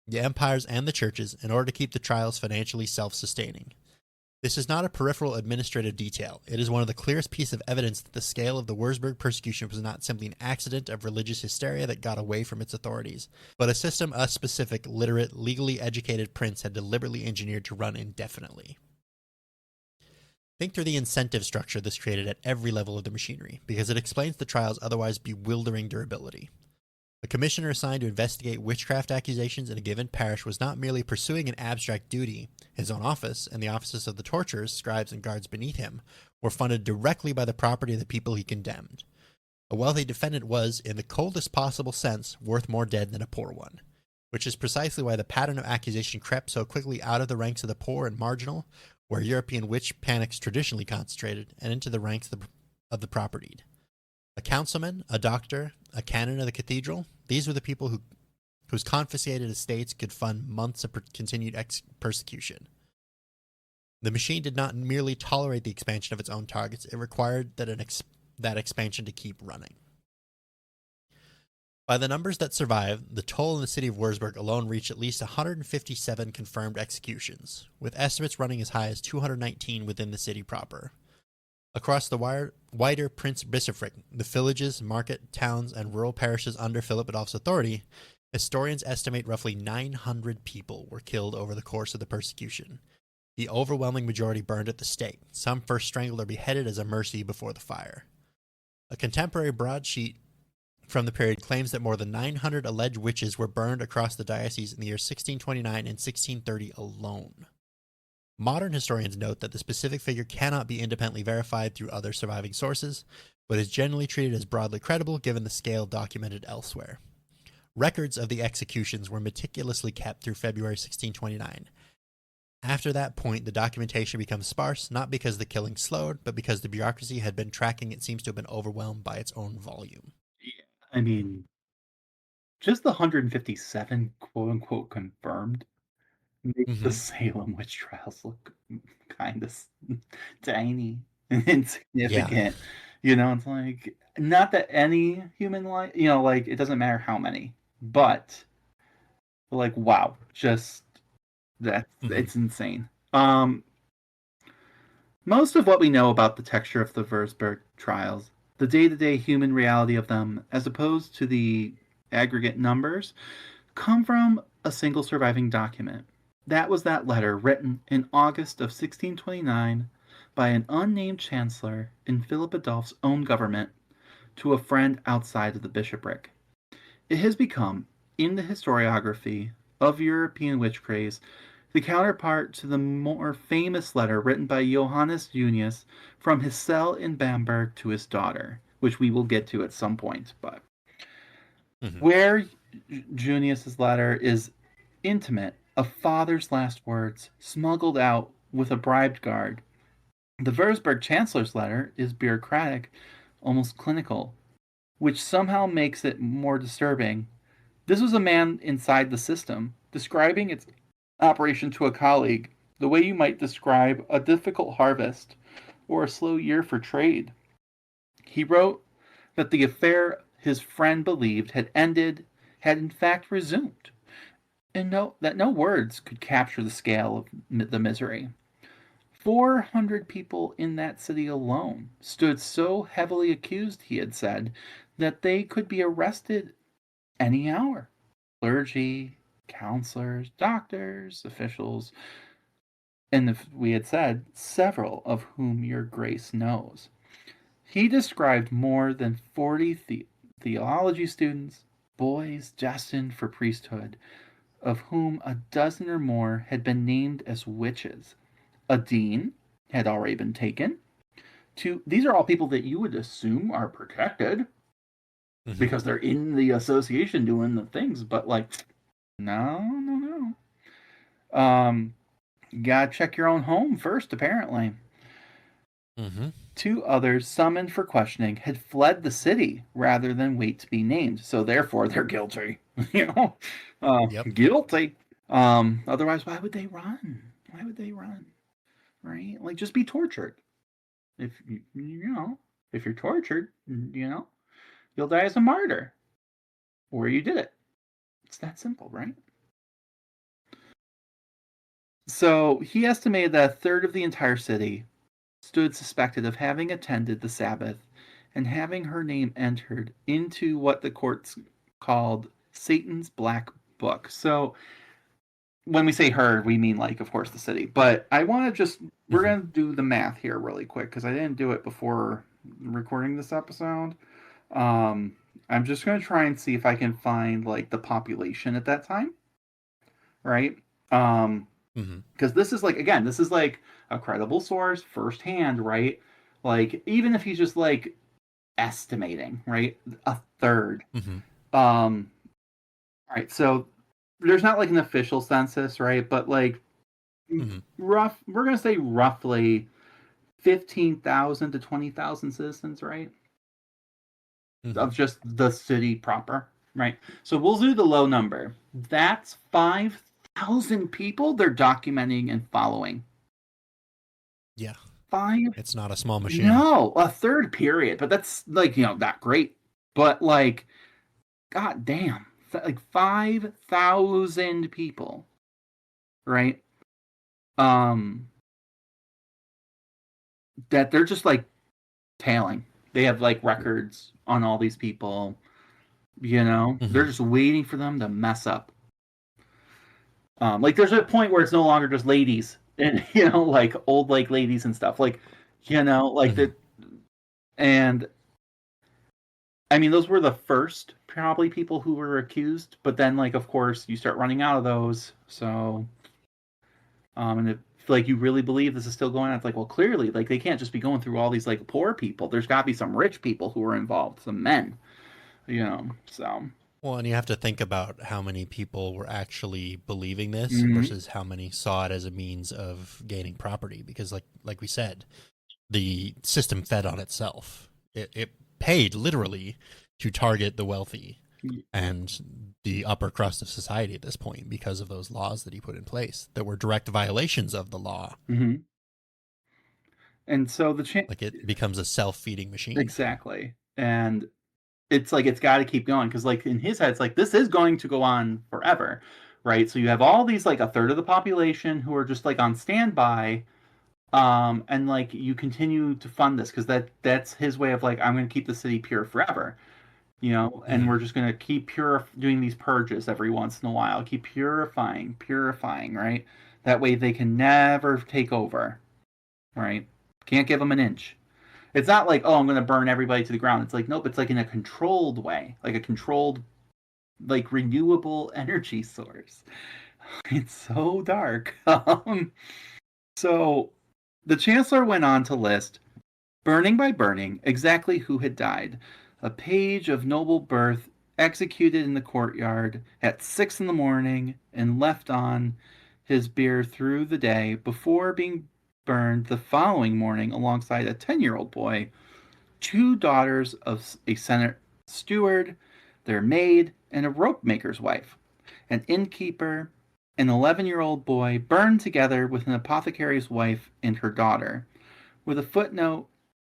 the empires and the churches, in order to keep the trials financially self-sustaining. This is not a peripheral administrative detail. It is one of the clearest pieces of evidence that the scale of the Wurzburg persecution was not simply an accident of religious hysteria that got away from its authorities, but a system a specific, literate, legally educated prince had deliberately engineered to run indefinitely. Think through the incentive structure this created at every level of the machinery, because it explains the trial's otherwise bewildering durability. A commissioner assigned to investigate witchcraft accusations in a given parish was not merely pursuing an abstract duty. His own office, and the offices of the torturers, scribes, and guards beneath him, were funded directly by the property of the people he condemned. A wealthy defendant was, in the coldest possible sense, worth more dead than a poor one, which is precisely why the pattern of accusation crept so quickly out of the ranks of the poor and marginal, where European witch panics traditionally concentrated, and into the ranks of the propertied. A councilman, a doctor, a canon of the cathedral, these were the people whose confiscated estates could fund months of continued persecution. The machine did not merely tolerate the expansion of its own targets, it required that expansion to keep running. By the numbers that survived, the toll in the city of Wurzburg alone reached at least 157 confirmed executions, with estimates running as high as 219 within the city proper. Across the wider Prince-Bishopric, the villages, market, towns, and rural parishes under Philip Adolph's authority, historians estimate roughly 900 people were killed over the course of the persecution. The overwhelming majority burned at the stake, some first strangled or beheaded as a mercy before the fire. A contemporary broadsheet from the period claims that more than 900 alleged witches were burned across the diocese in the years 1629 and 1630 alone. Modern historians note that the specific figure cannot be independently verified through other surviving sources, but is generally treated as broadly credible given the scale documented elsewhere. Records of the executions were meticulously kept through February 1629. After that point, the documentation becomes sparse, not because the killing slowed, but because the bureaucracy had been tracking it seems to have been overwhelmed by its own volume. Yeah, I mean, just the 157 quote unquote confirmed make the Mm-hmm. Salem witch trials look kind of tiny and Yeah. insignificant. You know, it's like, not that any human life, you know, like, it doesn't matter how many, but, like, wow, just, Mm-hmm. it's insane. Most of what we know about the texture of the Würzburg trials, the day-to-day human reality of them, as opposed to the aggregate numbers, come from a single surviving document. That was that letter written in August of 1629 by an unnamed chancellor in Philip Adolph's own government to a friend outside of the bishopric. It has become, in the historiography of European witch craze, the counterpart to the more famous letter written by Johannes Junius from his cell in Bamberg to his daughter, which we will get to at some point. But Hmm. where Junius's letter is intimate, a father's last words smuggled out with a bribed guard. The Würzburg chancellor's letter is bureaucratic, almost clinical, which somehow makes it more disturbing. This was a man inside the system, describing its operation to a colleague the way you might describe a difficult harvest or a slow year for trade. He wrote that the affair his friend believed had ended had in fact resumed, and that no words could capture the scale of the misery. 400 people in that city alone stood so heavily accused, he had said, that they could be arrested any hour. Clergy, counselors, doctors, officials, and we had said, several of whom your grace knows. He described more than 40 theology students, boys destined for priesthood, of whom a dozen or more had been named as witches. A dean had already been taken. These are all people that you would assume are protected Hmm. because they're in the association doing the things, but like, no, no, no. You gotta check your own home first, apparently. Hmm. Two others summoned for questioning had fled the city rather than wait to be named, so therefore they're guilty. you know, Yep. guilty. Otherwise, why would they run? Why would they run? Right? Like, just be tortured. If if you're tortured, you'll die as a martyr, or you did it. It's that simple, right? So he estimated that a third of the entire city stood suspected of having attended the Sabbath and having her name entered into what the courts called Satan's Black Book. So when we say her, we mean, like, of course, the city. But I want to we're Hmm. going to do the math here really quick because I didn't do it before recording this episode. Um, I'm just going to try and see if I can find, like, the population at that time, right? Um, Hmm. because this is, like, again, this is like a credible source firsthand, right? Like, even if he's just like estimating, right? A third. Hmm. Um, all right, so there's not like an official census, right? But like Hmm. we're gonna say roughly 15,000 to 20,000 citizens, right? Hmm. Of just the city proper, right? So we'll do the low number. That's 5,000 people they're documenting and following. Yeah. Five It's not a small machine. No, a third period, but that's like, not great. But like, god damn, like 5,000 people, right? Um, that they're just like tailing. They have like records on all these people, they're Hmm. just waiting for them to mess up. Like there's a point where it's no longer just ladies and, like old like ladies and stuff. Like, like Hmm. the, and I mean, those were the first probably people who were accused, but then, like, of course, you start running out of those. So, and if like you really believe this is still going on, it's like, well, clearly, like they can't just be going through all these like poor people. There's got to be some rich people who are involved, some men, So, Well, and you have to think about how many people were actually believing this mm-hmm, versus how many saw it as a means of gaining property. Because, like we said, the system fed on itself. It paid literally to target the wealthy and the upper crust of society at this point because of those laws that he put in place that were direct violations of the law. mm-hmm. And so Like it becomes a self-feeding machine. exactly, and it's like it's got to keep going because like in his head it's like this is going to go on forever, right? So you have all these like a third of the population who are just like on standby, and like you continue to fund this because that's his way of like, I'm going to keep the city pure forever, and Hmm. we're just going to keep doing these purges every once in a while, keep purifying, right? That way they can never take over, right? Can't give them an inch. It's not like, oh, I'm going to burn everybody to the ground. It's like, nope, it's like in a controlled way, like a controlled, like renewable energy source. It's so dark. So the Chancellor went on to list, burning by burning, exactly who had died. A page of noble birth executed in the courtyard at 6 in the morning and left on his bier through the day before being burned the following morning alongside a 10-year-old boy, two daughters of a Senate steward, their maid, and a rope maker's wife, an innkeeper, an 11-year-old boy burned together with an apothecary's wife and her daughter, with a footnote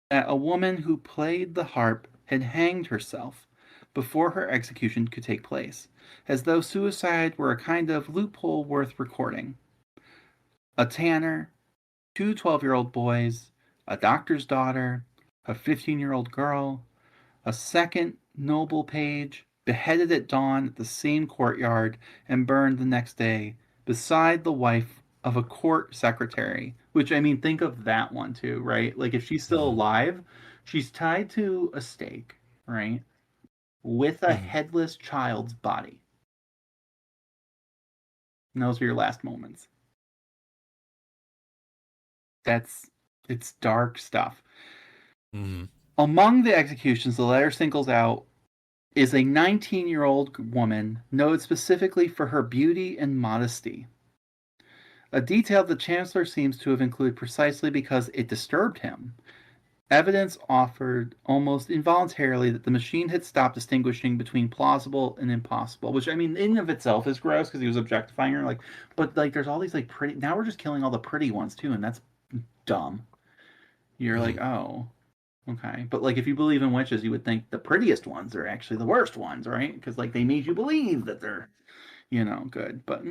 that a woman who played the harp had hanged herself before her execution could take place, as though suicide were a kind of loophole worth recording. A tanner, two 12-year-old boys, a doctor's daughter, a 15-year-old girl, a second noble page, beheaded at dawn at the same courtyard and burned the next day beside the wife of a court secretary. Which, I mean, think of that one too, right? Like, if she's still Hmm. alive, she's tied to a stake, right? With a Hmm. headless child's body. And those are your last moments. That's, it's dark stuff. Hmm. Among the executions, the letter singles out is a 19-year-old woman noted specifically for her beauty and modesty. A detail the Chancellor seems to have included precisely because it disturbed him. Evidence offered almost involuntarily that the machine had stopped distinguishing between plausible and impossible, which, I mean, in and of itself is gross because he was objectifying her. Like, but like, there's all these like pretty. Now we're just killing all the pretty ones too, and that's dumb. You're Hmm. like, oh, okay. But like, if you believe in witches, you would think the prettiest ones are actually the worst ones, right? Because like they made you believe that they're, good. But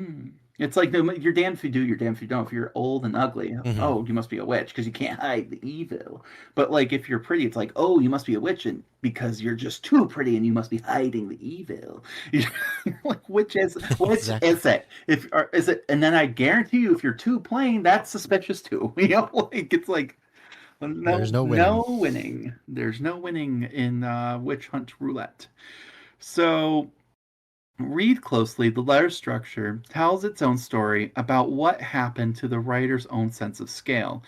it's like you're damned if you do, you're damned if you don't. If you're old and ugly, Hmm. oh, you must be a witch because you can't hide the evil. But like if you're pretty, it's like, oh, you must be a witch and because you're just too pretty and you must be hiding the evil. You're like, which Exactly. is it? If or is it? And then I guarantee you, if you're too plain, that's suspicious too. Like it's like no, There's no winning. no winning. There's no winning in witch hunt roulette. So read closely. The letter structure tells its own story about what happened to the writer's own sense of scale.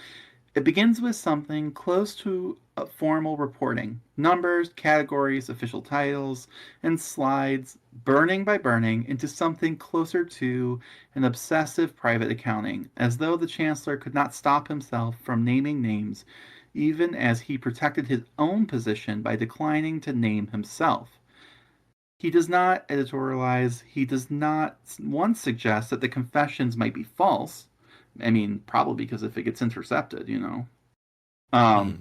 It begins with something close to a formal reporting numbers, categories, official titles, and slides, burning by burning, into something closer to an obsessive private accounting, as though the Chancellor could not stop himself from naming names, even as he protected his own position by declining to name himself. He does not editorialize. He does not once suggest that the confessions might be false. I mean, probably because if it gets intercepted. Hmm.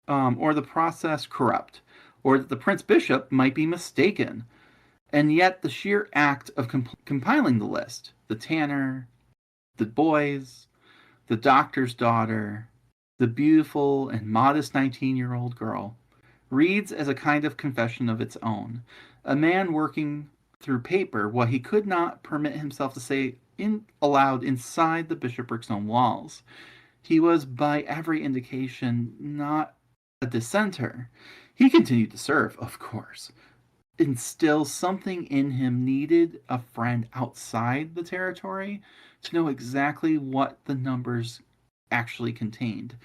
Um, or the process corrupt, or that the Prince Bishop might be mistaken. And yet, the sheer act of compiling the list, the tanner, the boys, the doctor's daughter, the beautiful and modest 19-year-old girl, reads as a kind of confession of its own. A man working through paper what he could not permit himself to say aloud inside the bishopric's own walls. He was, by every indication, not a dissenter. He continued to serve, of course, and still something in him needed a friend outside the territory to know exactly what the numbers actually contained,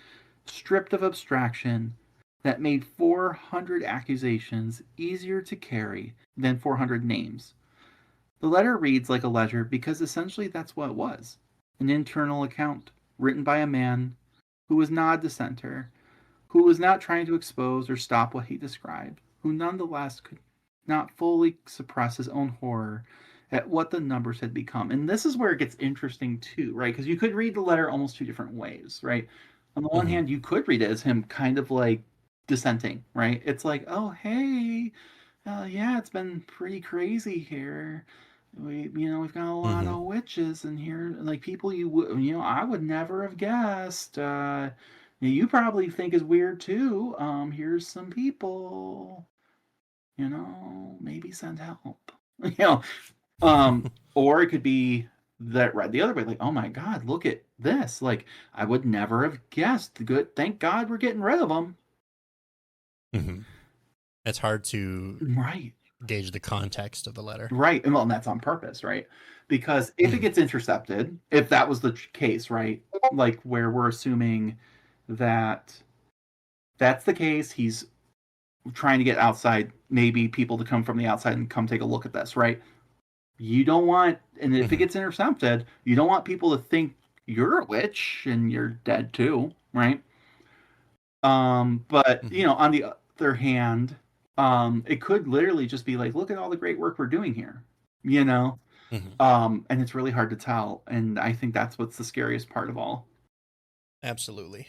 stripped of abstraction, that made 400 accusations easier to carry than 400 names. The letter reads like a ledger because essentially that's what it was, an internal account written by a man who was not a dissenter, who was not trying to expose or stop what he described, who nonetheless could not fully suppress his own horror at what the numbers had become. And this is where it gets interesting too, right? Because you could read the letter almost two different ways, right? On the one Hmm. hand, you could read it as him kind of like dissenting, right? It's like, oh, hey, yeah, it's been pretty crazy here. We've got a lot Hmm. of witches in here, like people I would never have guessed. You probably think is weird too. Here's some people, maybe send help. you know, or it could be that read the other way, like, oh my God, look at this. Like, I would never have guessed. Good, thank God we're getting rid of them. Hmm. It's hard to Right. gauge the context of the letter. Right. And well, and that's on purpose, right? Because if it gets intercepted, if that was the case, right? Like where we're assuming that that's the case, he's trying to get outside, maybe people to come from the outside and come take a look at this, right? You don't want, and if it gets intercepted, you don't want people to think you're a witch and you're dead too, right? But you know, on the other hand, it could literally just be like, look at all the great work we're doing here, you know? And it's really hard to tell. And I think that's what's the scariest part of all. Absolutely.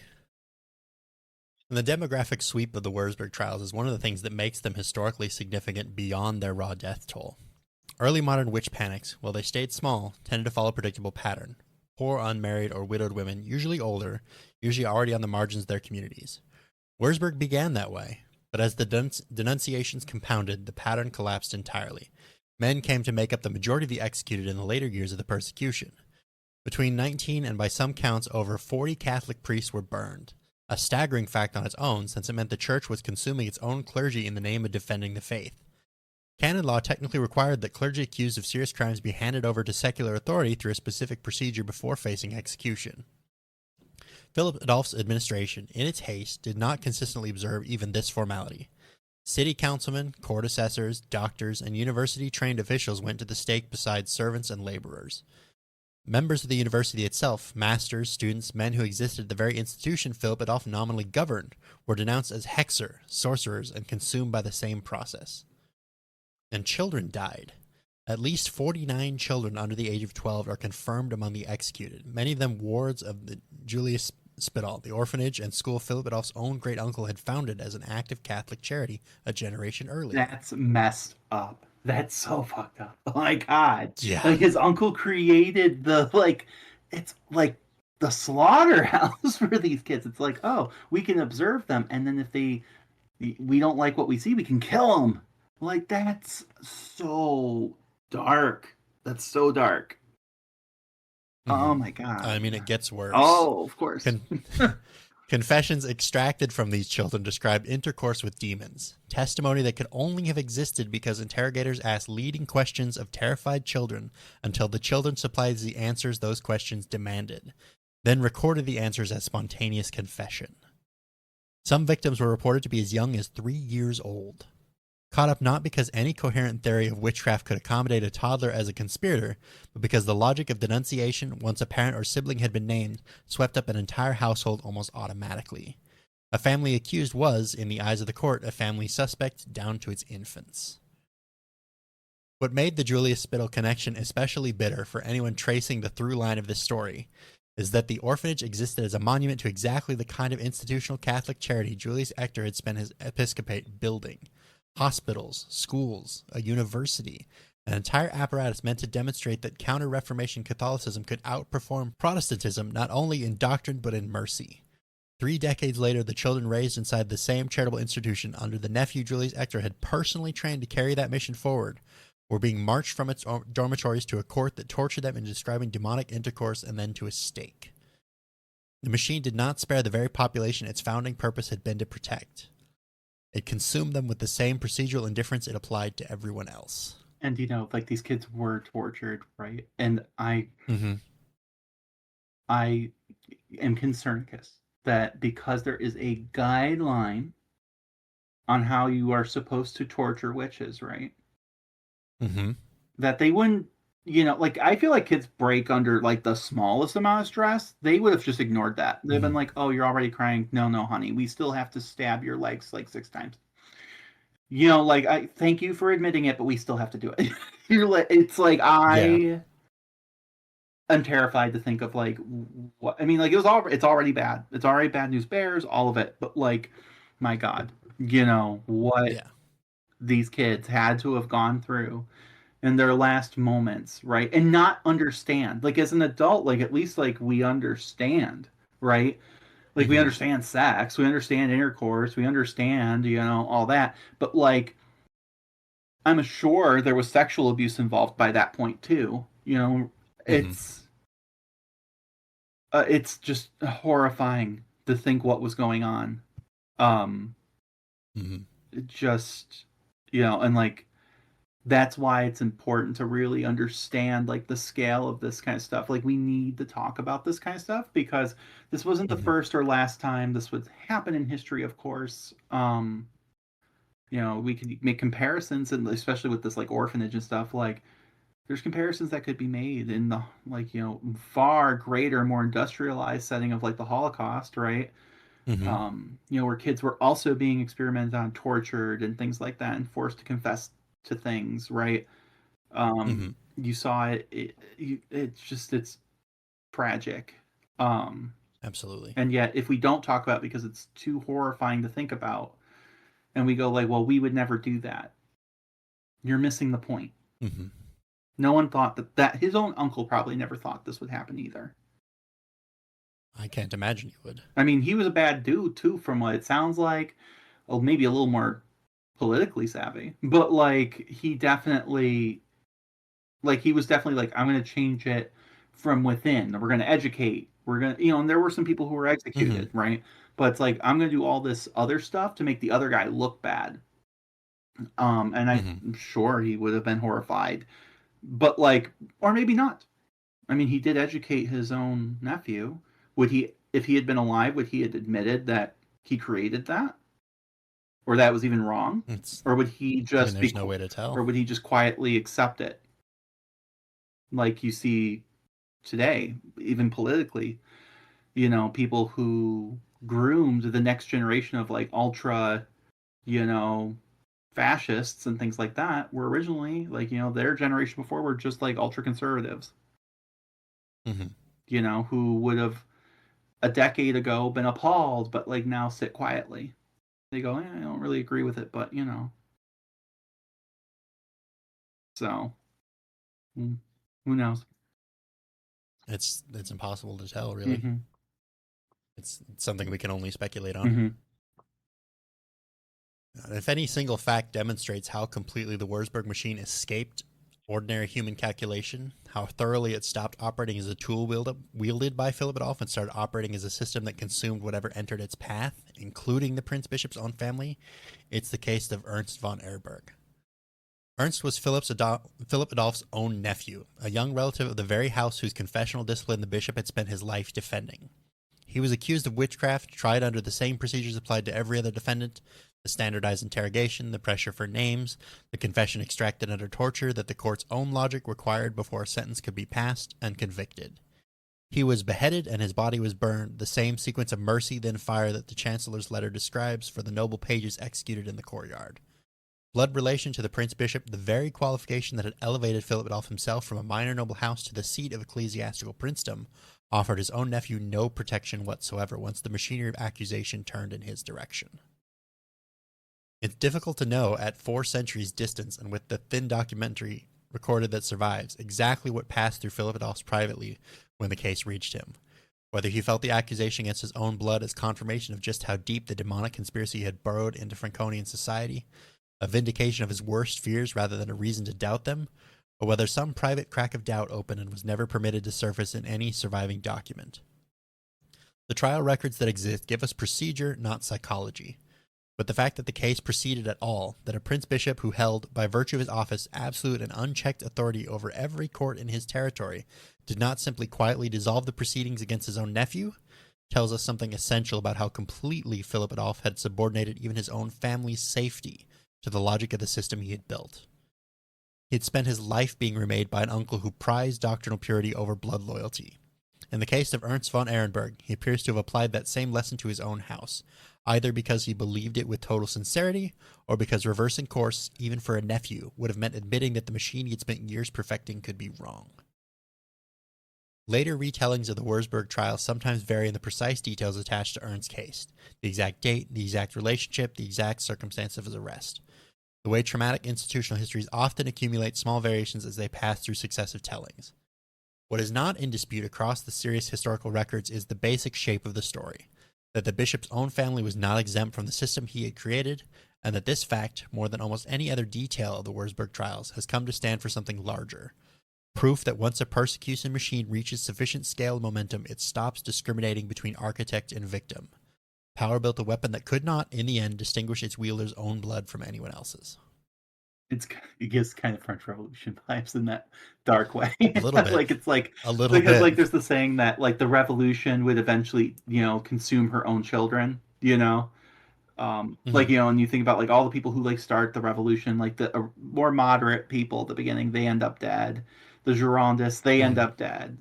And the demographic sweep of the Wurzburg trials is one of the things that makes them historically significant beyond their raw death toll. Early modern witch panics, while they stayed small, tended to follow a predictable pattern. Poor, unmarried, or widowed women, usually older, usually already on the margins of their communities. Wurzburg began that way, but as the denunciations compounded, the pattern collapsed entirely. Men came to make up the majority of the executed in the later years of the persecution. Between 19 and by some counts over 40 Catholic priests were burned, a staggering fact on its own since it meant the church was consuming its own clergy in the name of defending the faith. Canon law technically required that clergy accused of serious crimes be handed over to secular authority through a specific procedure before facing execution. Philip Adolph's administration, in its haste, did not consistently observe even this formality. City councilmen, court assessors, doctors, and university-trained officials went to the stake beside servants and laborers. Members of the university itself, masters, students, men who existed at the very institution Philip Adolph nominally governed, were denounced as hexer, sorcerers, and consumed by the same process. And children died. At least 49 children under the age of 12 are confirmed among the executed, many of them wards of the Julius Spital, the orphanage and school Philip Adolph's own great-uncle had founded as an active Catholic charity a generation earlier. That's messed up. That's so fucked up. Oh my God. Yeah. Like his uncle created the, like, it's like the slaughterhouse for these kids. It's like, oh, we can observe them. And then if we don't like what we see, we can kill them. Like, that's so dark. That's so dark. Oh my God. I mean, it gets worse. Oh, of course. Confessions extracted from these children described intercourse with demons, testimony that could only have existed because interrogators asked leading questions of terrified children until the children supplied the answers those questions demanded, then recorded the answers as spontaneous confession. Some victims were reported to be as young as 3 years old. Caught up not because any coherent theory of witchcraft could accommodate a toddler as a conspirator, but because the logic of denunciation, once a parent or sibling had been named, swept up an entire household almost automatically. A family accused was, in the eyes of the court, a family suspect down to its infants. What made the Julius Spittle connection especially bitter for anyone tracing the through line of this story is that the orphanage existed as a monument to exactly the kind of institutional Catholic charity Julius Ector had spent his episcopate building. Hospitals, schools, a university, an entire apparatus meant to demonstrate that counter-Reformation Catholicism could outperform Protestantism not only in doctrine but in mercy. 3 decades later, the children raised inside the same charitable institution under the nephew Julius Ector had personally trained to carry that mission forward were being marched from its dormitories to a court that tortured them into describing demonic intercourse and then to a stake. The machine did not spare the very population its founding purpose had been to protect. It consumed them with the same procedural indifference it applied to everyone else. And, you know, like these kids were tortured, right? And I am concerned that because there is a guideline on how you are supposed to torture witches, right? That they wouldn't, you know, like I feel like kids break under like the smallest amount of stress. They would have just ignored that. They've been like, "Oh, you're already crying. No, no, honey, we still have to stab your legs like 6 times." You know, like I thank you for admitting it, but we still have to do it. You're like, it's like I'm terrified to think of like what I mean. Like it's already bad. It's already bad news bears, all of it. But like, my God, you know what these kids had to have gone through in their last moments, right? And not understand. Like as an adult, like at least like we understand, right? Like we understand sex, we understand intercourse, we understand, you know, all that. But like I'm sure there was sexual abuse involved by that point too. You know, it's just horrifying to think what was going on. Just, you know, and like that's why it's important to really understand like the scale of this kind of stuff. Like we need to talk about this kind of stuff because this wasn't the Hmm. first or last time this would happen in history, of course. We could make comparisons, and especially with this like orphanage and stuff, like there's comparisons that could be made in the like far greater, more industrialized setting of like the Holocaust, right? Hmm. Where kids were also being experimented on, tortured, and things like that, and forced to confess to things, right? Hmm. You saw it. It's tragic. Um, Absolutely. and yet, if we don't talk about it because it's too horrifying to think about, and we go like, well, we would never do that, you're missing the point. Hmm. No one thought that his own uncle probably never thought this would happen either. I can't imagine you would. I mean, he was a bad dude too, from what it sounds like. Well, maybe a little more politically savvy, but like he was definitely like, I'm going to change it from within. We're going to educate. We're going to, and there were some people who were Hmm. executed, right? But it's like, I'm going to do all this other stuff to make the other guy look bad. And Hmm. I'm sure he would have been horrified, but like, or maybe not. I mean, he did educate his own nephew. Would he, if he had been alive, would he have admitted that he created that, or that was even wrong, It's. or would he I mean, just there's no way to or tell. would he just quietly accept it, like you see today, even politically? People who groomed the next generation of like ultra, you know, fascists and things like that were originally like, their generation before were just like ultra conservatives, Hmm. who would have a decade ago been appalled, but like now sit quietly. They go, I don't really agree with it, but so mm, who knows? It's impossible to tell, really. Mm-hmm. It's something we can only speculate on. Mm-hmm. If any single fact demonstrates how completely the Wurzburg machine escaped ordinary human calculation, how thoroughly it stopped operating as a tool wielded by Philip Adolf and started operating as a system that consumed whatever entered its path, including the Prince Bishop's own family, it's the case of Ernst von Erberg. Ernst was Philip Adolph's own nephew, a young relative of the very house whose confessional discipline the bishop had spent his life defending. He was accused of witchcraft, tried under the same procedures applied to every other defendant: the standardized interrogation, the pressure for names, the confession extracted under torture that the court's own logic required before a sentence could be passed, and convicted. He was beheaded and his body was burned, the same sequence of mercy then fire that the chancellor's letter describes for the noble pages executed in the courtyard. Blood relation to the Prince Bishop, the very qualification that had elevated Philip Adolf himself from a minor noble house to the seat of ecclesiastical princedom, offered his own nephew no protection whatsoever once the machinery of accusation turned in his direction. It's difficult to know, at 4 centuries' distance and with the thin documentary recorded that survives, exactly what passed through Philip Adolph's privately when the case reached him. Whether he felt the accusation against his own blood as confirmation of just how deep the demonic conspiracy had burrowed into Franconian society, a vindication of his worst fears rather than a reason to doubt them, or whether some private crack of doubt opened and was never permitted to surface in any surviving document. The trial records that exist give us procedure, not psychology. But the fact that the case proceeded at all, that a prince bishop who held, by virtue of his office, absolute and unchecked authority over every court in his territory, did not simply quietly dissolve the proceedings against his own nephew, tells us something essential about how completely Philip Adolf had subordinated even his own family's safety to the logic of the system he had built. He had spent his life being remade by an uncle who prized doctrinal purity over blood loyalty. In the case of Ernst von Ehrenberg, he appears to have applied that same lesson to his own house, either because he believed it with total sincerity, or because reversing course, even for a nephew, would have meant admitting that the machine he had spent years perfecting could be wrong. Later retellings of the Wurzburg trial sometimes vary in the precise details attached to Ernst's case: the exact date, the exact relationship, the exact circumstance of his arrest. The way traumatic institutional histories often accumulate small variations as they pass through successive tellings. What is not in dispute across the serious historical records is the basic shape of the story: that the bishop's own family was not exempt from the system he had created, and that this fact, more than almost any other detail of the Wurzburg trials, has come to stand for something larger: proof that once a persecution machine reaches sufficient scale and momentum, it stops discriminating between architect and victim. Power built a weapon that could not, in the end, distinguish its wielder's own blood from anyone else's. It's it gives kind of French Revolution vibes in that dark way. A little bit. Like it's like A little because bit. like there's the saying that like the revolution would eventually consume her own children. Like Hmm. and you think about like all the people who like start the revolution, like the more moderate people at the beginning, they end up dead. The Girondists, they end Hmm. up dead,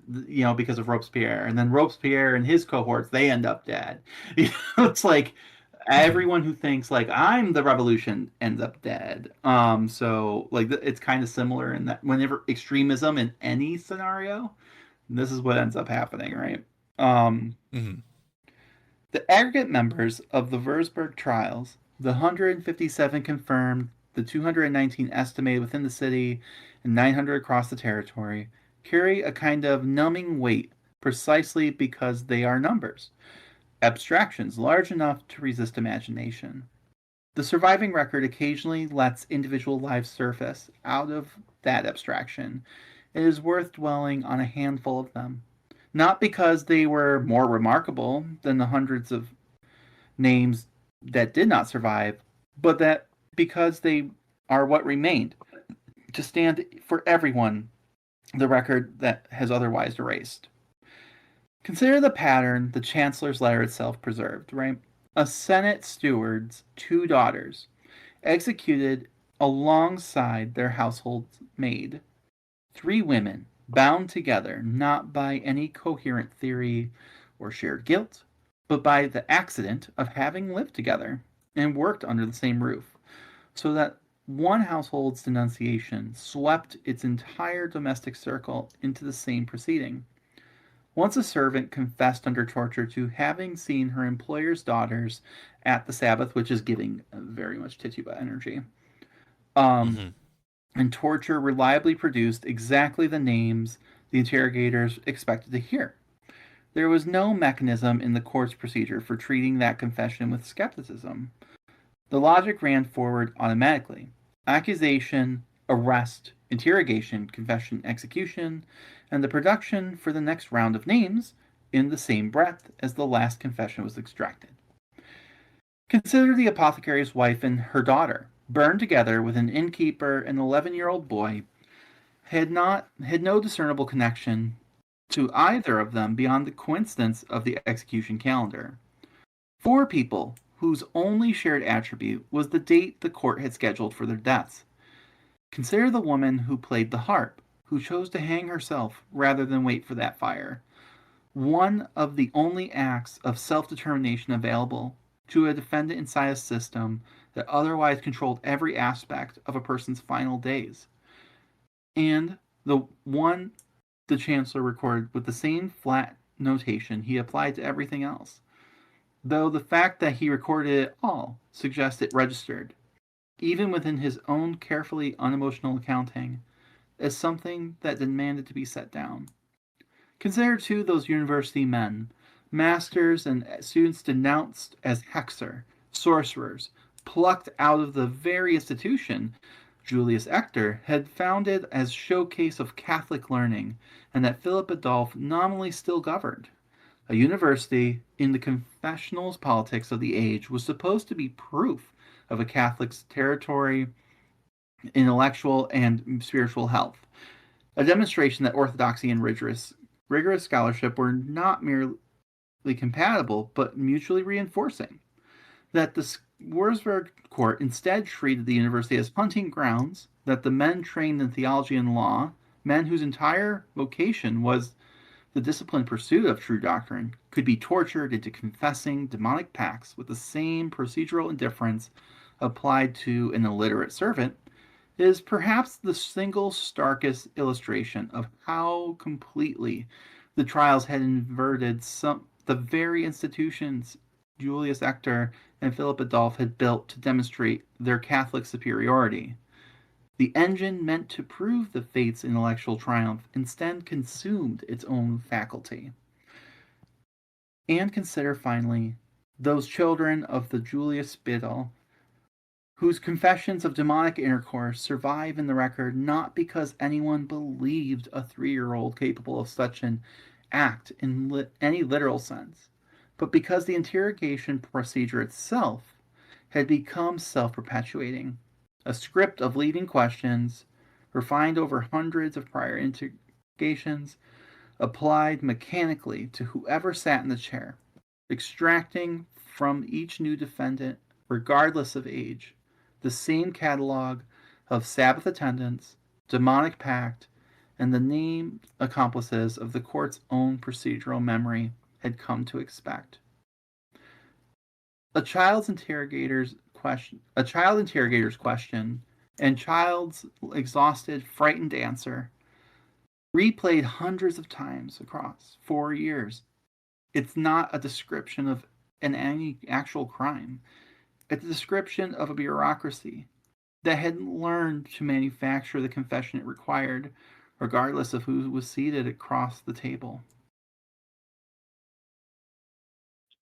because of Robespierre, and then Robespierre and his cohorts, they end up dead. It's like Hmm. everyone who thinks like I'm the revolution ends up dead. So like it's kind of similar in that whenever extremism in any scenario, this is what ends up happening, right? Um, Hmm. the aggregate members of the Würzburg trials, the 157 confirmed, the 219 estimated within the city, and 900 across the territory, carry a kind of numbing weight precisely because they are numbers, abstractions large enough to resist imagination. The surviving record occasionally lets individual lives surface out of that abstraction. It is worth dwelling on a handful of them. Not because they were more remarkable than the hundreds of names that did not survive, but that because they are what remained to stand for everyone the record that has otherwise erased. Consider the pattern the Chancellor's letter itself preserved, right? A Senate steward's two daughters, executed alongside their household maid. Three women, bound together not by any coherent theory or shared guilt, but by the accident of having lived together and worked under the same roof, so that one household's denunciation swept its entire domestic circle into the same proceeding. Once a servant confessed under torture to having seen her employer's daughters at the Sabbath, which is giving very much Tituba energy. Um, Hmm. and torture reliably produced exactly the names the interrogators expected to hear. There was no mechanism in the court's procedure for treating that confession with skepticism. The logic ran forward automatically. Accusation, arrest, interrogation, confession, execution, and the production for the next round of names in the same breath as the last confession was extracted. Consider the apothecary's wife and her daughter, burned together with an innkeeper and 11-year-old boy, had no discernible connection to either of them beyond the coincidence of the execution calendar. Four people whose only shared attribute was the date the court had scheduled for their deaths. Consider the woman who played the harp, who chose to hang herself rather than wait for that fire. One of the only acts of self determination available to a defendant inside a system that otherwise controlled every aspect of a person's final days. And the one the Chancellor recorded with the same flat notation he applied to everything else, though the fact that he recorded it all suggests it registered, even within his own carefully unemotional accounting, as something that demanded to be set down. Consider, too, those university men, masters and students denounced as hexer, sorcerers, plucked out of the very institution Julius Ector had founded as showcase of Catholic learning, and that Philip Adolphe nominally still governed. A university in the confessional politics of the age was supposed to be proof of a Catholic's territory, intellectual, and spiritual health, a demonstration that orthodoxy and rigorous scholarship were not merely compatible, but mutually reinforcing. That the Wurzburg court instead treated the university as hunting grounds, that the men trained in theology and law, men whose entire vocation was the disciplined pursuit of true doctrine, could be tortured into confessing demonic pacts with the same procedural indifference applied to an illiterate servant, is perhaps the single starkest illustration of how completely the trials had inverted the very institutions Julius Ector and Philip Adolphe had built to demonstrate their Catholic superiority. The engine meant to prove the fate's intellectual triumph instead consumed its own faculty. And consider finally those children of the Julius Spittal whose confessions of demonic intercourse survive in the record not because anyone believed a 3-year-old capable of such an act in any literal sense, but because the interrogation procedure itself had become self perpetuating. a script of leading questions, refined over hundreds of prior interrogations, applied mechanically to whoever sat in the chair, extracting from each new defendant, regardless of age, the same catalog of Sabbath attendance, demonic pact, and the named accomplices of the court's own procedural memory had come to expect. A child interrogator's question, and child's exhausted, frightened answer, replayed hundreds of times across 4 years. It's not a description of any actual crime. It's a description of a bureaucracy that hadn't learned to manufacture the confession it required, regardless of who was seated across the table.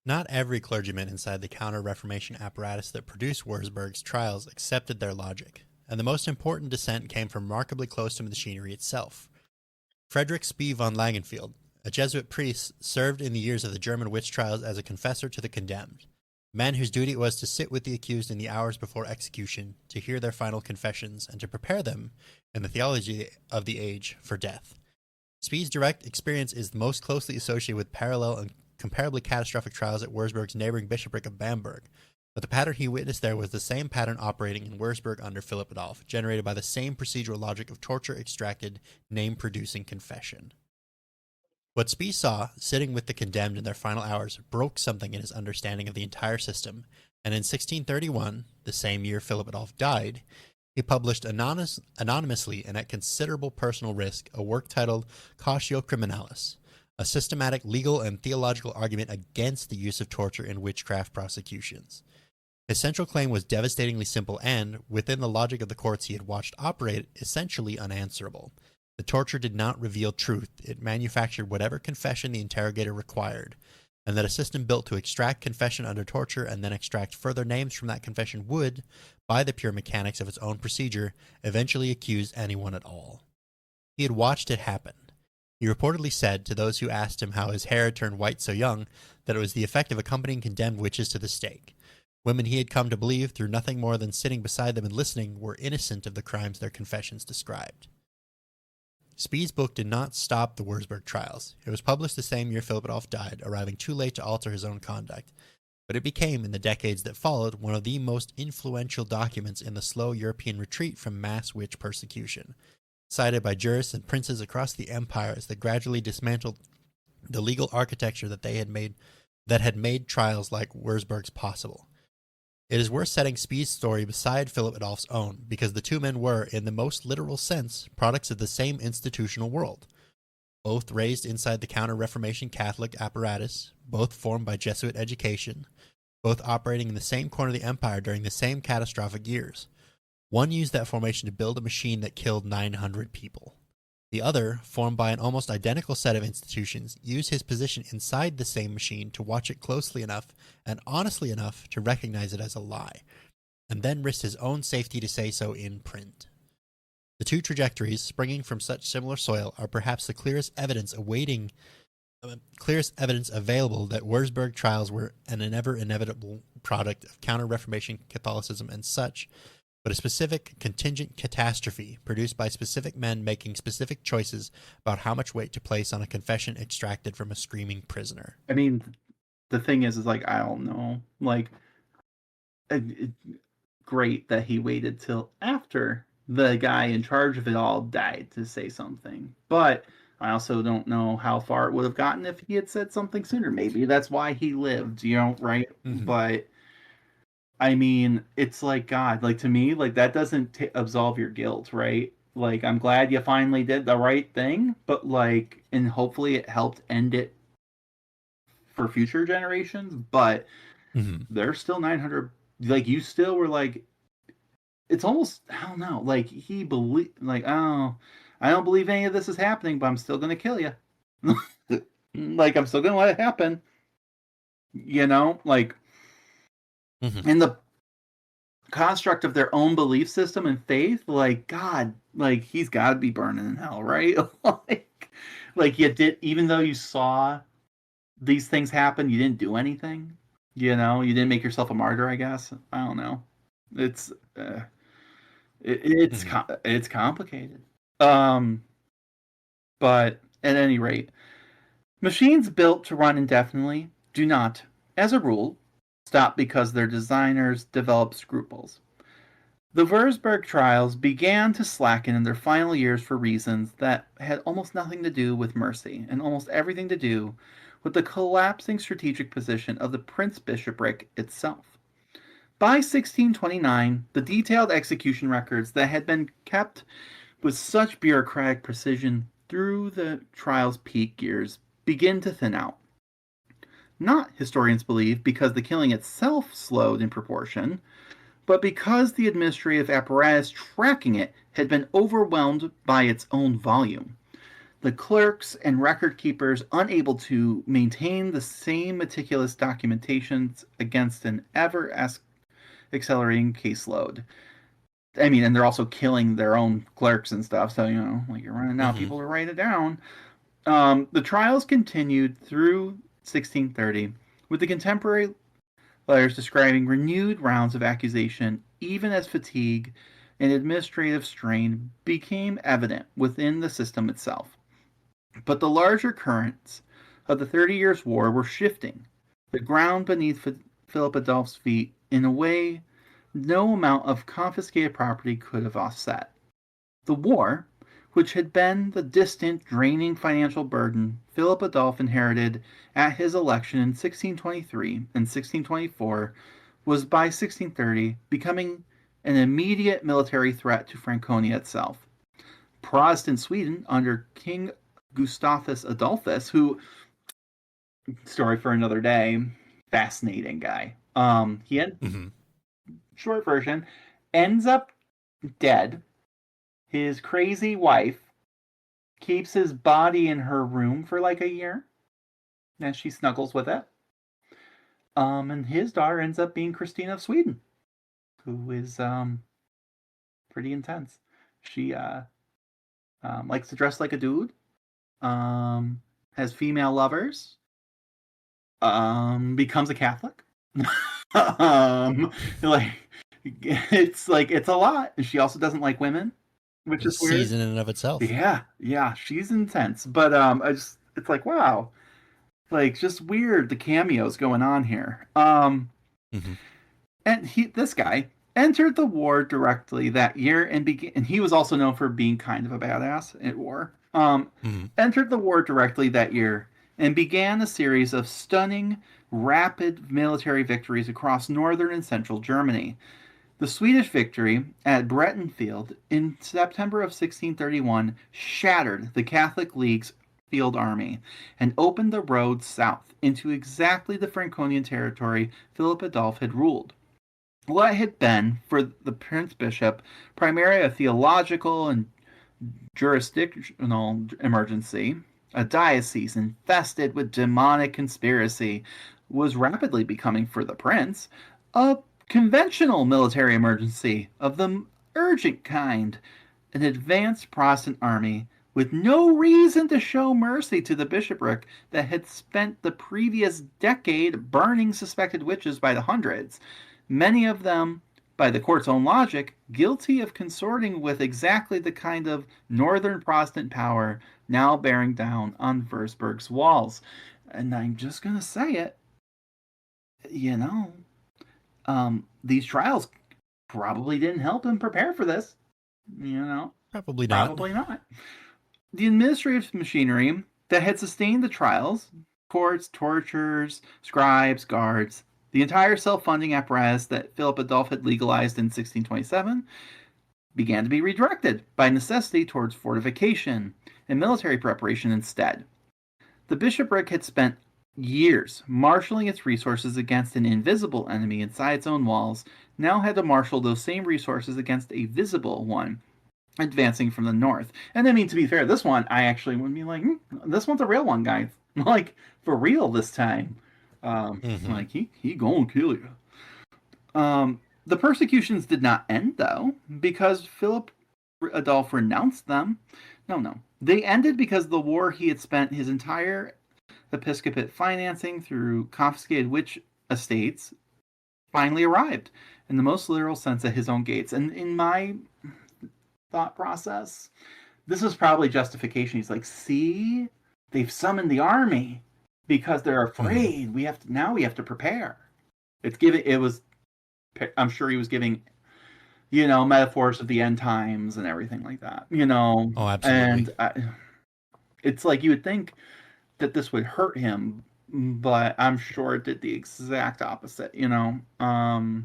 Not every clergyman inside the Counter-Reformation apparatus that produced Wurzburg's trials accepted their logic, and the most important dissent came from remarkably close to the machinery itself. Frederick Spee von Langenfeld, a Jesuit priest, served in the years of the German witch trials as a confessor to the condemned, men whose duty it was to sit with the accused in the hours before execution, to hear their final confessions, and to prepare them, in the theology of the age, for death. Spee's direct experience is most closely associated with parallel and comparably catastrophic trials at Wurzburg's neighboring bishopric of Bamberg, but the pattern he witnessed there was the same pattern operating in Wurzburg under Philip Adolf, generated by the same procedural logic of torture-extracted, name-producing confession. What Spee saw, sitting with the condemned in their final hours, broke something in his understanding of the entire system, and in 1631, the same year Philip Adolf died, he published anonymously and at considerable personal risk a work titled Cautio Criminalis, a systematic legal and theological argument against the use of torture in witchcraft prosecutions. His central claim was devastatingly simple and, within the logic of the courts he had watched operate, essentially unanswerable. The torture did not reveal truth, it manufactured whatever confession the interrogator required, and that a system built to extract confession under torture and then extract further names from that confession would, by the pure mechanics of its own procedure, eventually accuse anyone at all. He had watched it happen. He reportedly said to those who asked him how his hair turned white so young that it was the effect of accompanying condemned witches to the stake. Women he had come to believe, through nothing more than sitting beside them and listening, were innocent of the crimes their confessions described. Spee's book did not stop the Wurzburg trials. It was published the same year Philip Adolf died, arriving too late to alter his own conduct. But it became, in the decades that followed, one of the most influential documents in the slow European retreat from mass witch persecution, cited by jurists and princes across the empire as they gradually dismantled the legal architecture that had made trials like Wurzburg's possible. It is worth setting Spee's story beside Philip Adolph's own, because the two men were, in the most literal sense, products of the same institutional world. Both raised inside the Counter-Reformation Catholic apparatus, both formed by Jesuit education, both operating in the same corner of the empire during the same catastrophic years. One used that formation to build a machine that killed 900 people. The other, formed by an almost identical set of institutions, used his position inside the same machine to watch it closely enough and honestly enough to recognize it as a lie, and then risked his own safety to say so in print. The two trajectories, springing from such similar soil, are perhaps the clearest evidence available that Wurzburg trials were an inevitable product of Counter-Reformation Catholicism and such, but a specific contingent catastrophe produced by specific men making specific choices about how much weight to place on a confession extracted from a screaming prisoner. I mean, the thing is like, I don't know. Like, great that he waited till after the guy in charge of it all died to say something. But I also don't know how far it would have gotten if he had said something sooner. Maybe that's why he lived, right? Mm-hmm. But I mean, it's like, God, like, to me, like, that doesn't absolve your guilt, right? Like, I'm glad you finally did the right thing, but like, and hopefully it helped end it for future generations, but there's still 900, like, you still were like, it's almost, I don't know, like, he believed, like, oh, I don't believe any of this is happening, but I'm still gonna kill you. Like, I'm still gonna let it happen. Like, in the construct of their own belief system and faith, like, God, like, he's got to be burning in hell, right? like you did, even though you saw these things happen, you didn't do anything. You didn't make yourself a martyr, I guess. I don't know. It's It's complicated. Um, but at any rate, machines built to run indefinitely do not, as a rule, stop because their designers develop scruples. The Würzburg trials began to slacken in their final years for reasons that had almost nothing to do with mercy and almost everything to do with the collapsing strategic position of the Prince Bishopric itself. By 1629, the detailed execution records that had been kept with such bureaucratic precision through the trial's peak years begin to thin out. Not, historians believe, because the killing itself slowed in proportion, but because the administrative apparatus tracking it had been overwhelmed by its own volume. The clerks and record keepers unable to maintain the same meticulous documentations against an ever accelerating caseload. I mean, and they're also killing their own clerks and stuff, so, like you're running out of people to write it down. The trials continued through 1630, with the contemporary letters describing renewed rounds of accusation, even as fatigue and administrative strain became evident within the system itself. But the larger currents of the 30 Years' War were shifting the ground beneath Philip Adolph's feet in a way no amount of confiscated property could have offset. The war, which had been the distant, draining financial burden Philip Adolph inherited at his election in 1623 and 1624, was by 1630 becoming an immediate military threat to Franconia itself. Protestant Sweden, under King Gustavus Adolphus, who, story for another day, fascinating guy. He had, short version, ends up dead. His crazy wife keeps his body in her room for like a year, and she snuggles with it. And his daughter ends up being Christina of Sweden, who is pretty intense. She likes to dress like a dude. Has female lovers. Becomes a Catholic. It's a lot. She also doesn't like women, which is weird. Season in and of itself. Yeah, she's intense. But it's like, wow, like just weird the cameos going on here. And this guy entered the war directly that year and he was also known for being kind of a badass at war. Entered the war directly that year and began a series of stunning, rapid military victories across northern and central Germany. The Swedish victory at Breitenfeld in September of 1631 shattered the Catholic League's field army and opened the road south into exactly the Franconian territory Philip Adolph had ruled. What had been, for the Prince Bishop, primarily a theological and jurisdictional emergency, a diocese infested with demonic conspiracy, was rapidly becoming, for the prince, a conventional military emergency of the urgent kind. An advanced Protestant army with no reason to show mercy to the bishopric that had spent the previous decade burning suspected witches by the hundreds, many of them, by the court's own logic, guilty of consorting with exactly the kind of northern Protestant power now bearing down on Würzburg's walls. And I'm just going to say it, these trials probably didn't help him prepare for this. Probably not. Probably not. The administrative machinery that had sustained the trials, courts, torturers, scribes, guards, the entire self-funding apparatus that Philip Adolph had legalized in 1627, began to be redirected by necessity towards fortification and military preparation instead. The bishopric had spent years marshaling its resources against an invisible enemy inside its own walls, now had to marshal those same resources against a visible one advancing from the north. And I mean, to be fair, this one, I actually would be like, this one's a real one, guys. Like, for real this time. Like, he gonna kill you. The persecutions did not end, though, because Philip Adolph renounced them. No. They ended because the war he had spent his entire episcopate financing through confiscated witch estates finally arrived. in the most literal sense at his own gates. And in my thought process, this was probably justification. He's like, see, they've summoned the army because they're Mhm. afraid. We have to prepare. I'm sure he was giving, metaphors of the end times and everything like that, Oh, absolutely. and it's like you would think that this would hurt him, but I'm sure it did the exact opposite. Hmm.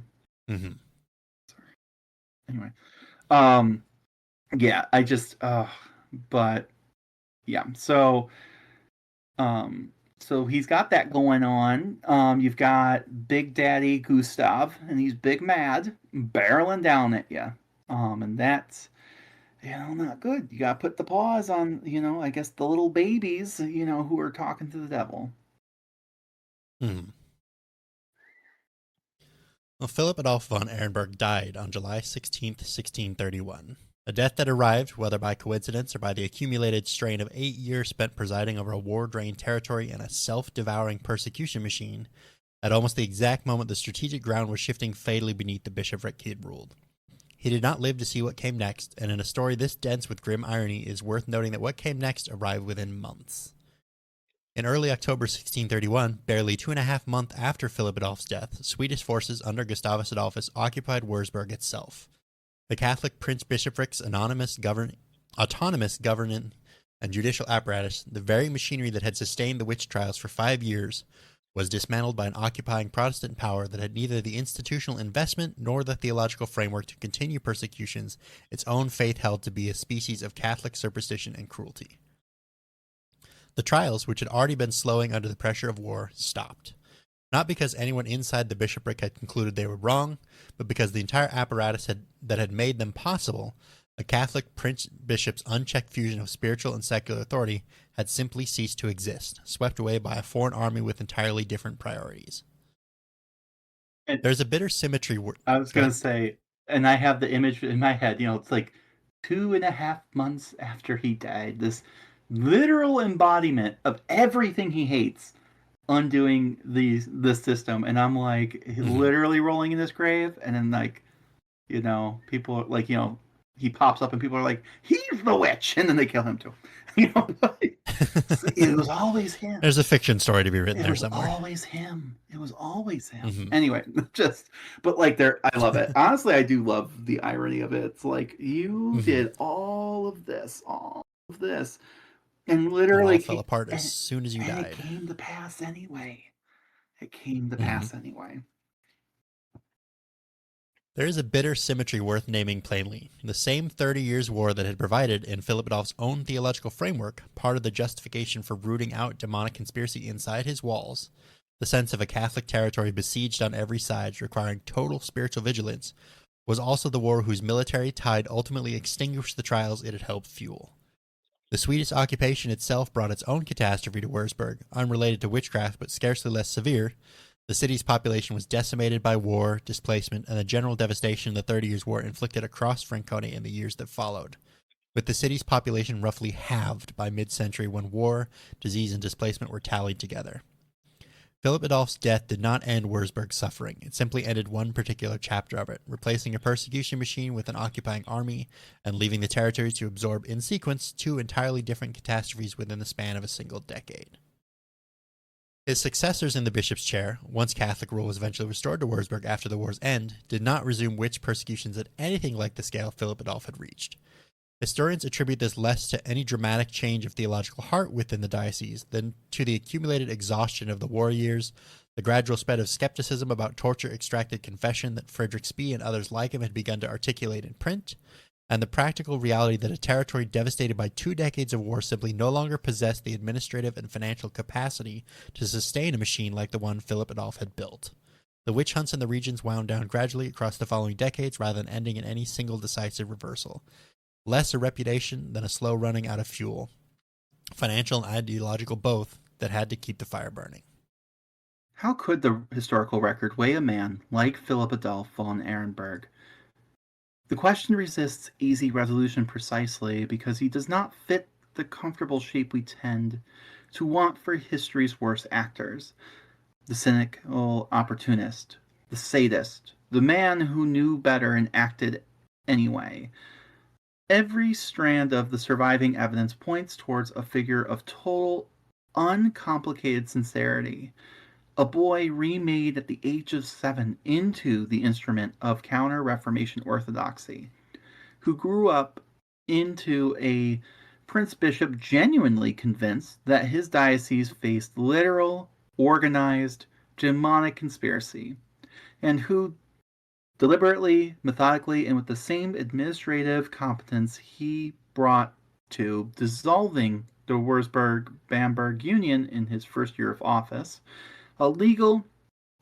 Anyway, um, yeah, but yeah, um, so he's got that going on. You've got Big Daddy Gustav, and he's big mad, barreling down at you. And that's not good. You gotta put the paws on, I guess the little babies, who are talking to the devil. Hmm. Well, Philip Adolf von Ehrenberg died on July 16th, 1631. A death that arrived, whether by coincidence or by the accumulated strain of 8 years spent presiding over a war-drained territory and a self-devouring persecution machine, at almost the exact moment the strategic ground was shifting fatally beneath the bishopric he had ruled. He did not live to see what came next, and in a story this dense with grim irony, it is worth noting that what came next arrived within months. In early October 1631, barely 2.5 months after Philip Adolph's death, Swedish forces under Gustavus Adolphus occupied Wurzburg itself. The Catholic Prince-Bishoprics' autonomous governing and judicial apparatus, the very machinery that had sustained the witch trials for 5 years, was dismantled by an occupying Protestant power that had neither the institutional investment nor the theological framework to continue persecutions its own faith held to be a species of Catholic superstition and cruelty. The trials, which had already been slowing under the pressure of war, stopped. Not because anyone inside the bishopric had concluded they were wrong, but because the entire apparatus that had made them possible, a Catholic prince-bishop's unchecked fusion of spiritual and secular authority, had simply ceased to exist, swept away by a foreign army with entirely different priorities. And There's a bitter symmetry. I was Go gonna ahead. say, and I have the image in my head. It's like 2.5 months after he died. This literal embodiment of everything he hates, undoing the system, and I'm like Mhm. literally rolling in his grave, and then like people like he pops up and people are like, he's the witch, and then they kill him too. you know it was always him. There's a fiction story to be written It there was somewhere. always him. It was always him. Hmm. Anyway, but like I love it. Honestly, I do love the irony of it. It's like you Hmm. did all of this, and And it all literally, fell apart as and soon as you it died. came to pass anyway. It came to Hmm. pass anyway. There is a bitter symmetry worth naming plainly. The same 30 Years' War that had provided, in Philip Adolph's own theological framework, part of the justification for rooting out demonic conspiracy inside his walls, the sense of a Catholic territory besieged on every side, requiring total spiritual vigilance, was also the war whose military tide ultimately extinguished the trials it had helped fuel. The Swedish occupation itself brought its own catastrophe to Wurzburg, unrelated to witchcraft but scarcely less severe. The city's population was decimated by war, displacement, and the general devastation the 30 Years' War inflicted across Franconia in the years that followed, with the city's population roughly halved by mid-century when war, disease, and displacement were tallied together. Philip Adolph's death did not end Wurzburg's suffering. It simply ended one particular chapter of it, replacing a persecution machine with an occupying army and leaving the territory to absorb in sequence two entirely different catastrophes within the span of a single decade. His successors in the bishop's chair, once Catholic rule was eventually restored to Wurzburg after the war's end, did not resume witch persecutions at anything like the scale Philip Adolph had reached. Historians attribute this less to any dramatic change of theological heart within the diocese than to the accumulated exhaustion of the war years, the gradual spread of skepticism about torture-extracted confession that Frederick Spee and others like him had begun to articulate in print, and the practical reality that a territory devastated by 2 decades of war simply no longer possessed the administrative and financial capacity to sustain a machine like the one Philip Adolph had built. The witch hunts in the regions wound down gradually across the following decades rather than ending in any single decisive reversal. Less a reputation than a slow running out of fuel, financial and ideological both, that had to keep the fire burning. How could the historical record weigh a man like Philip Adolph von Ehrenberg? The question resists easy resolution precisely because he does not fit the comfortable shape we tend to want for history's worst actors: the cynical opportunist, the sadist, the man who knew better and acted anyway. Every strand of the surviving evidence points towards a figure of total, uncomplicated sincerity. A boy remade at the age of 7 into the instrument of counter Reformation orthodoxy, who grew up into a prince bishop genuinely convinced that his diocese faced literal, organized, demonic conspiracy, and who deliberately, methodically, and with the same administrative competence he brought to dissolving the Wurzburg-Bamberg Union in his first year of office, a legal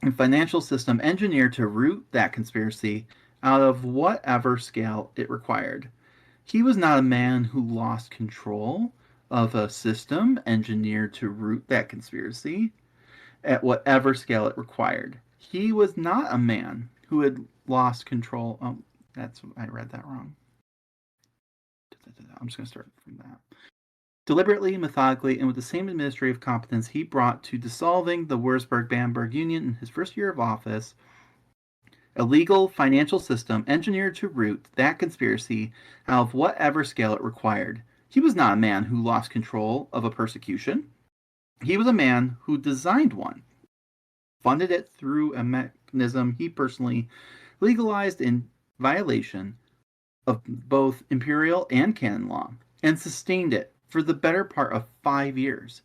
and financial system engineered to root that conspiracy out of whatever scale it required. He was not a man who lost control of a system engineered to root that conspiracy at whatever scale it required. He was not a man who had lost control. Oh, I read that wrong. I'm just going to start from that. Deliberately, methodically, and with the same administrative competence he brought to dissolving the Wurzburg-Bamberg Union in his first year of office, a legal financial system engineered to root that conspiracy out of whatever scale it required. He was not a man who lost control of a persecution. He was a man who designed one, funded it through a mechanism he personally legalized in violation of both imperial and canon law, and sustained it for the better part of 5 years,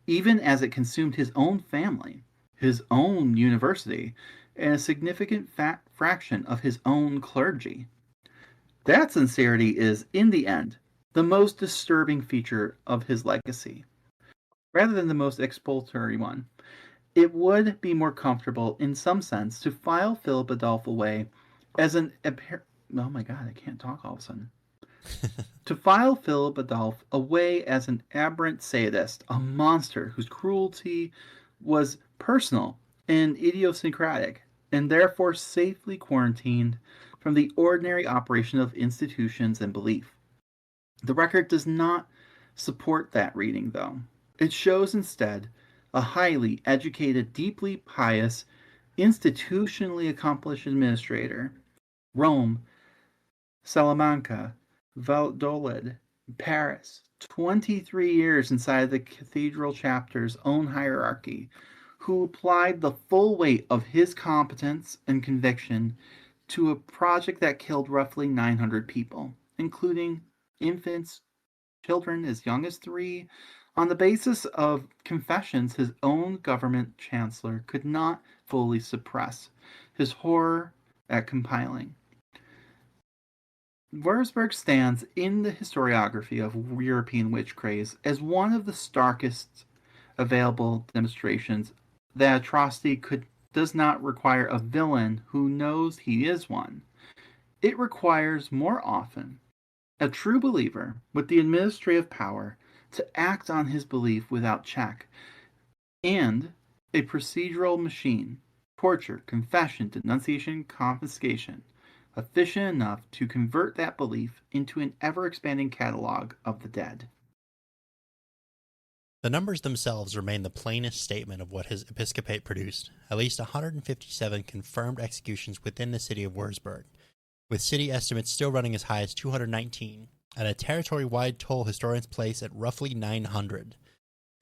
even as it consumed his own family, his own university, and a significant fraction of his own clergy. That sincerity is, in the end, the most disturbing feature of his legacy, rather than the most exculpatory one. It would be more comfortable, in some sense, to file Philip Adolphe away as an oh my god, I can't talk all of a sudden. To file Philip Adolphe away as an aberrant sadist, a monster whose cruelty was personal and idiosyncratic, and therefore safely quarantined from the ordinary operation of institutions and belief. The record does not support that reading, though. It shows instead a highly educated, deeply pious, institutionally accomplished administrator. Rome, Salamanca, Valladolid, Paris, 23 years inside the cathedral chapter's own hierarchy, who applied the full weight of his competence and conviction to a project that killed roughly 900 people, including infants, children as young as 3, on the basis of confessions his own government chancellor could not fully suppress, his horror at compiling. Wurzburg stands in the historiography of European witch craze as one of the starkest available demonstrations that atrocity does not require a villain who knows he is one. It requires, more often, a true believer with the administrative power to act on his belief without check, and a procedural machine, torture, confession, denunciation, confiscation, efficient enough to convert that belief into an ever-expanding catalog of the dead. The numbers themselves remain the plainest statement of what his episcopate produced, at least 157 confirmed executions within the city of Wurzburg, with city estimates still running as high as 219, and a territory-wide toll historians place at roughly 900,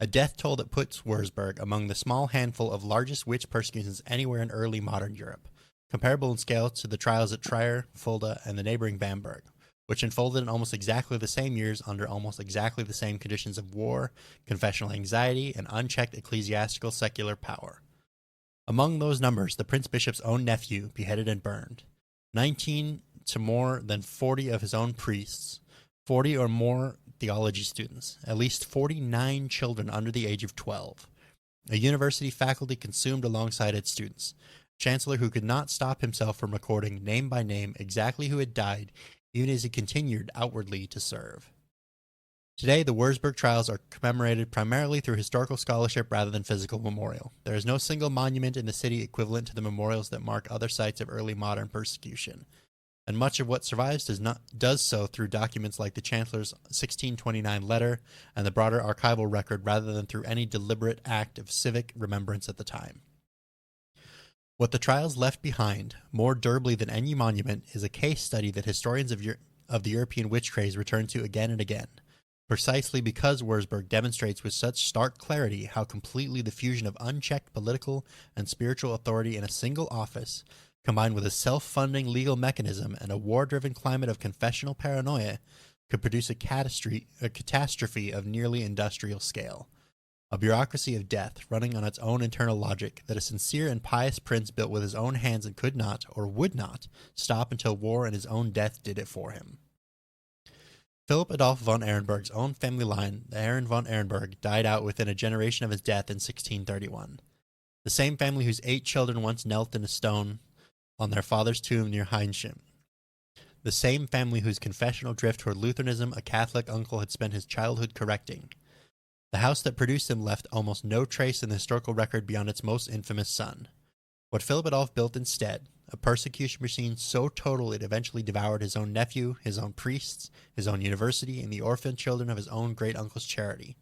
a death toll that puts Wurzburg among the small handful of largest witch persecutions anywhere in early modern Europe, comparable in scale to the trials at Trier, Fulda, and the neighboring Bamberg, which unfolded in almost exactly the same years under almost exactly the same conditions of war, confessional anxiety, and unchecked ecclesiastical secular power. Among those numbers, the Prince Bishop's own nephew beheaded and burned, 19 to more than 40 of his own priests, 40 or more theology students, at least 49 children under the age of 12, a university faculty consumed alongside its students, chancellor who could not stop himself from recording name by name exactly who had died, even as he continued outwardly to serve. Today, the Wurzburg trials are commemorated primarily through historical scholarship rather than physical memorial. There is no single monument in the city equivalent to the memorials that mark other sites of early modern persecution, and much of what survives does so through documents like the Chancellor's 1629 letter and the broader archival record rather than through any deliberate act of civic remembrance at the time. What the trials left behind, more durably than any monument, is a case study that historians of the European witch craze return to again and again, precisely because Wurzburg demonstrates with such stark clarity how completely the fusion of unchecked political and spiritual authority in a single office, combined with a self-funding legal mechanism and a war-driven climate of confessional paranoia, could produce a catastrophe of nearly industrial scale. A bureaucracy of death running on its own internal logic that a sincere and pious prince built with his own hands and could not, or would not, stop until war and his own death did it for him. Philip Adolf von Ehrenberg's own family line, the Aaron von Ehrenberg, died out within a generation of his death in 1631. The same family whose 8 children once knelt in a stone on their father's tomb near Heinsheim. The same family whose confessional drift toward Lutheranism a Catholic uncle had spent his childhood correcting. The house that produced him left almost no trace in the historical record beyond its most infamous son. What Philip Adolf built instead, a persecution machine so total it eventually devoured his own nephew, his own priests, his own university, and the orphan children of his own great-uncle's charity,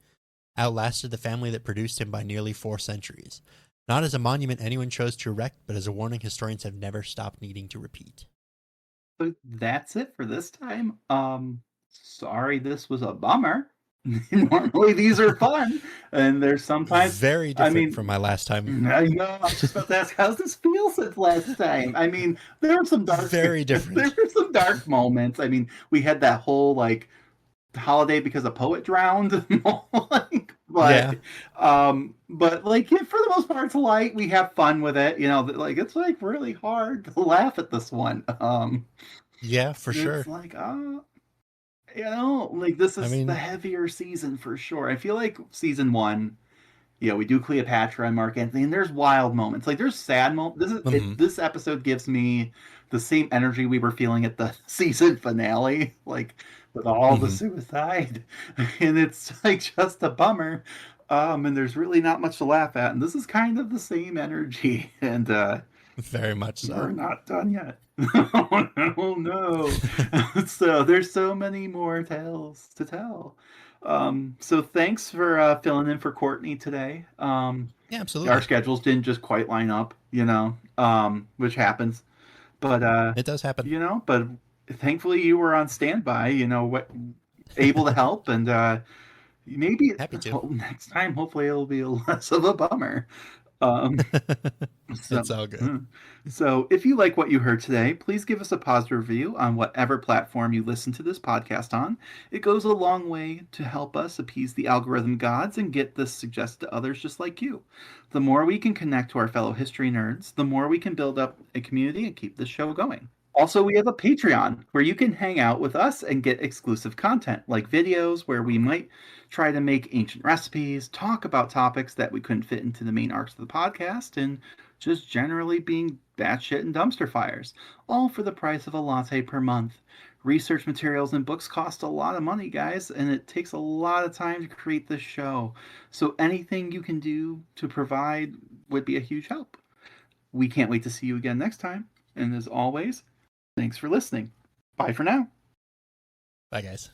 outlasted the family that produced him by nearly 4 centuries, not as a monument anyone chose to erect, but as a warning historians have never stopped needing to repeat. So that's it for this time. Sorry this was a bummer. Normally these are fun, and there's sometimes, Very different from my last time. I know. I was just about to ask, how's this feel since last time? I mean, there were some dark, Very different. There were some dark moments. I mean, we had that whole like holiday because a poet drowned, like, but like for the most part, it's light. We have fun with it. You know, like it's like really hard to laugh at this one. Yeah, for sure. It's like, you know, like this is the heavier season for sure. I feel like season 1, you know, we do Cleopatra and Mark Antony, and there's wild moments. Like there's sad moments. This episode gives me the same energy we were feeling at the season finale, like with all the suicide, and it's like just a bummer. And there's really not much to laugh at, and this is kind of the same energy, and very much so. We're not done yet. Oh no. So there's so many more tales to tell. So thanks for filling in for Courtney today. Yeah, absolutely. Our schedules didn't just quite line up, you know, which happens. But it does happen. You know, but thankfully you were on standby, you know, able to help, and maybe happy to. Next time hopefully it'll be less of a bummer. It's all good. So if you like what you heard today, please give us a positive review on whatever platform you listen to this podcast on. It goes a long way to help us appease the algorithm gods and get this suggested to others just like you. The more we can connect to our fellow history nerds, the more we can build up a community and keep this show going. Also, we have a Patreon where you can hang out with us and get exclusive content, like videos where we might try to make ancient recipes, talk about topics that we couldn't fit into the main arcs of the podcast, and just generally being batshit and dumpster fires, all for the price of a latte per month. Research materials and books cost a lot of money, guys, and it takes a lot of time to create this show. So anything you can do to provide would be a huge help. We can't wait to see you again next time. And as always, thanks for listening. Bye for now. Bye, guys.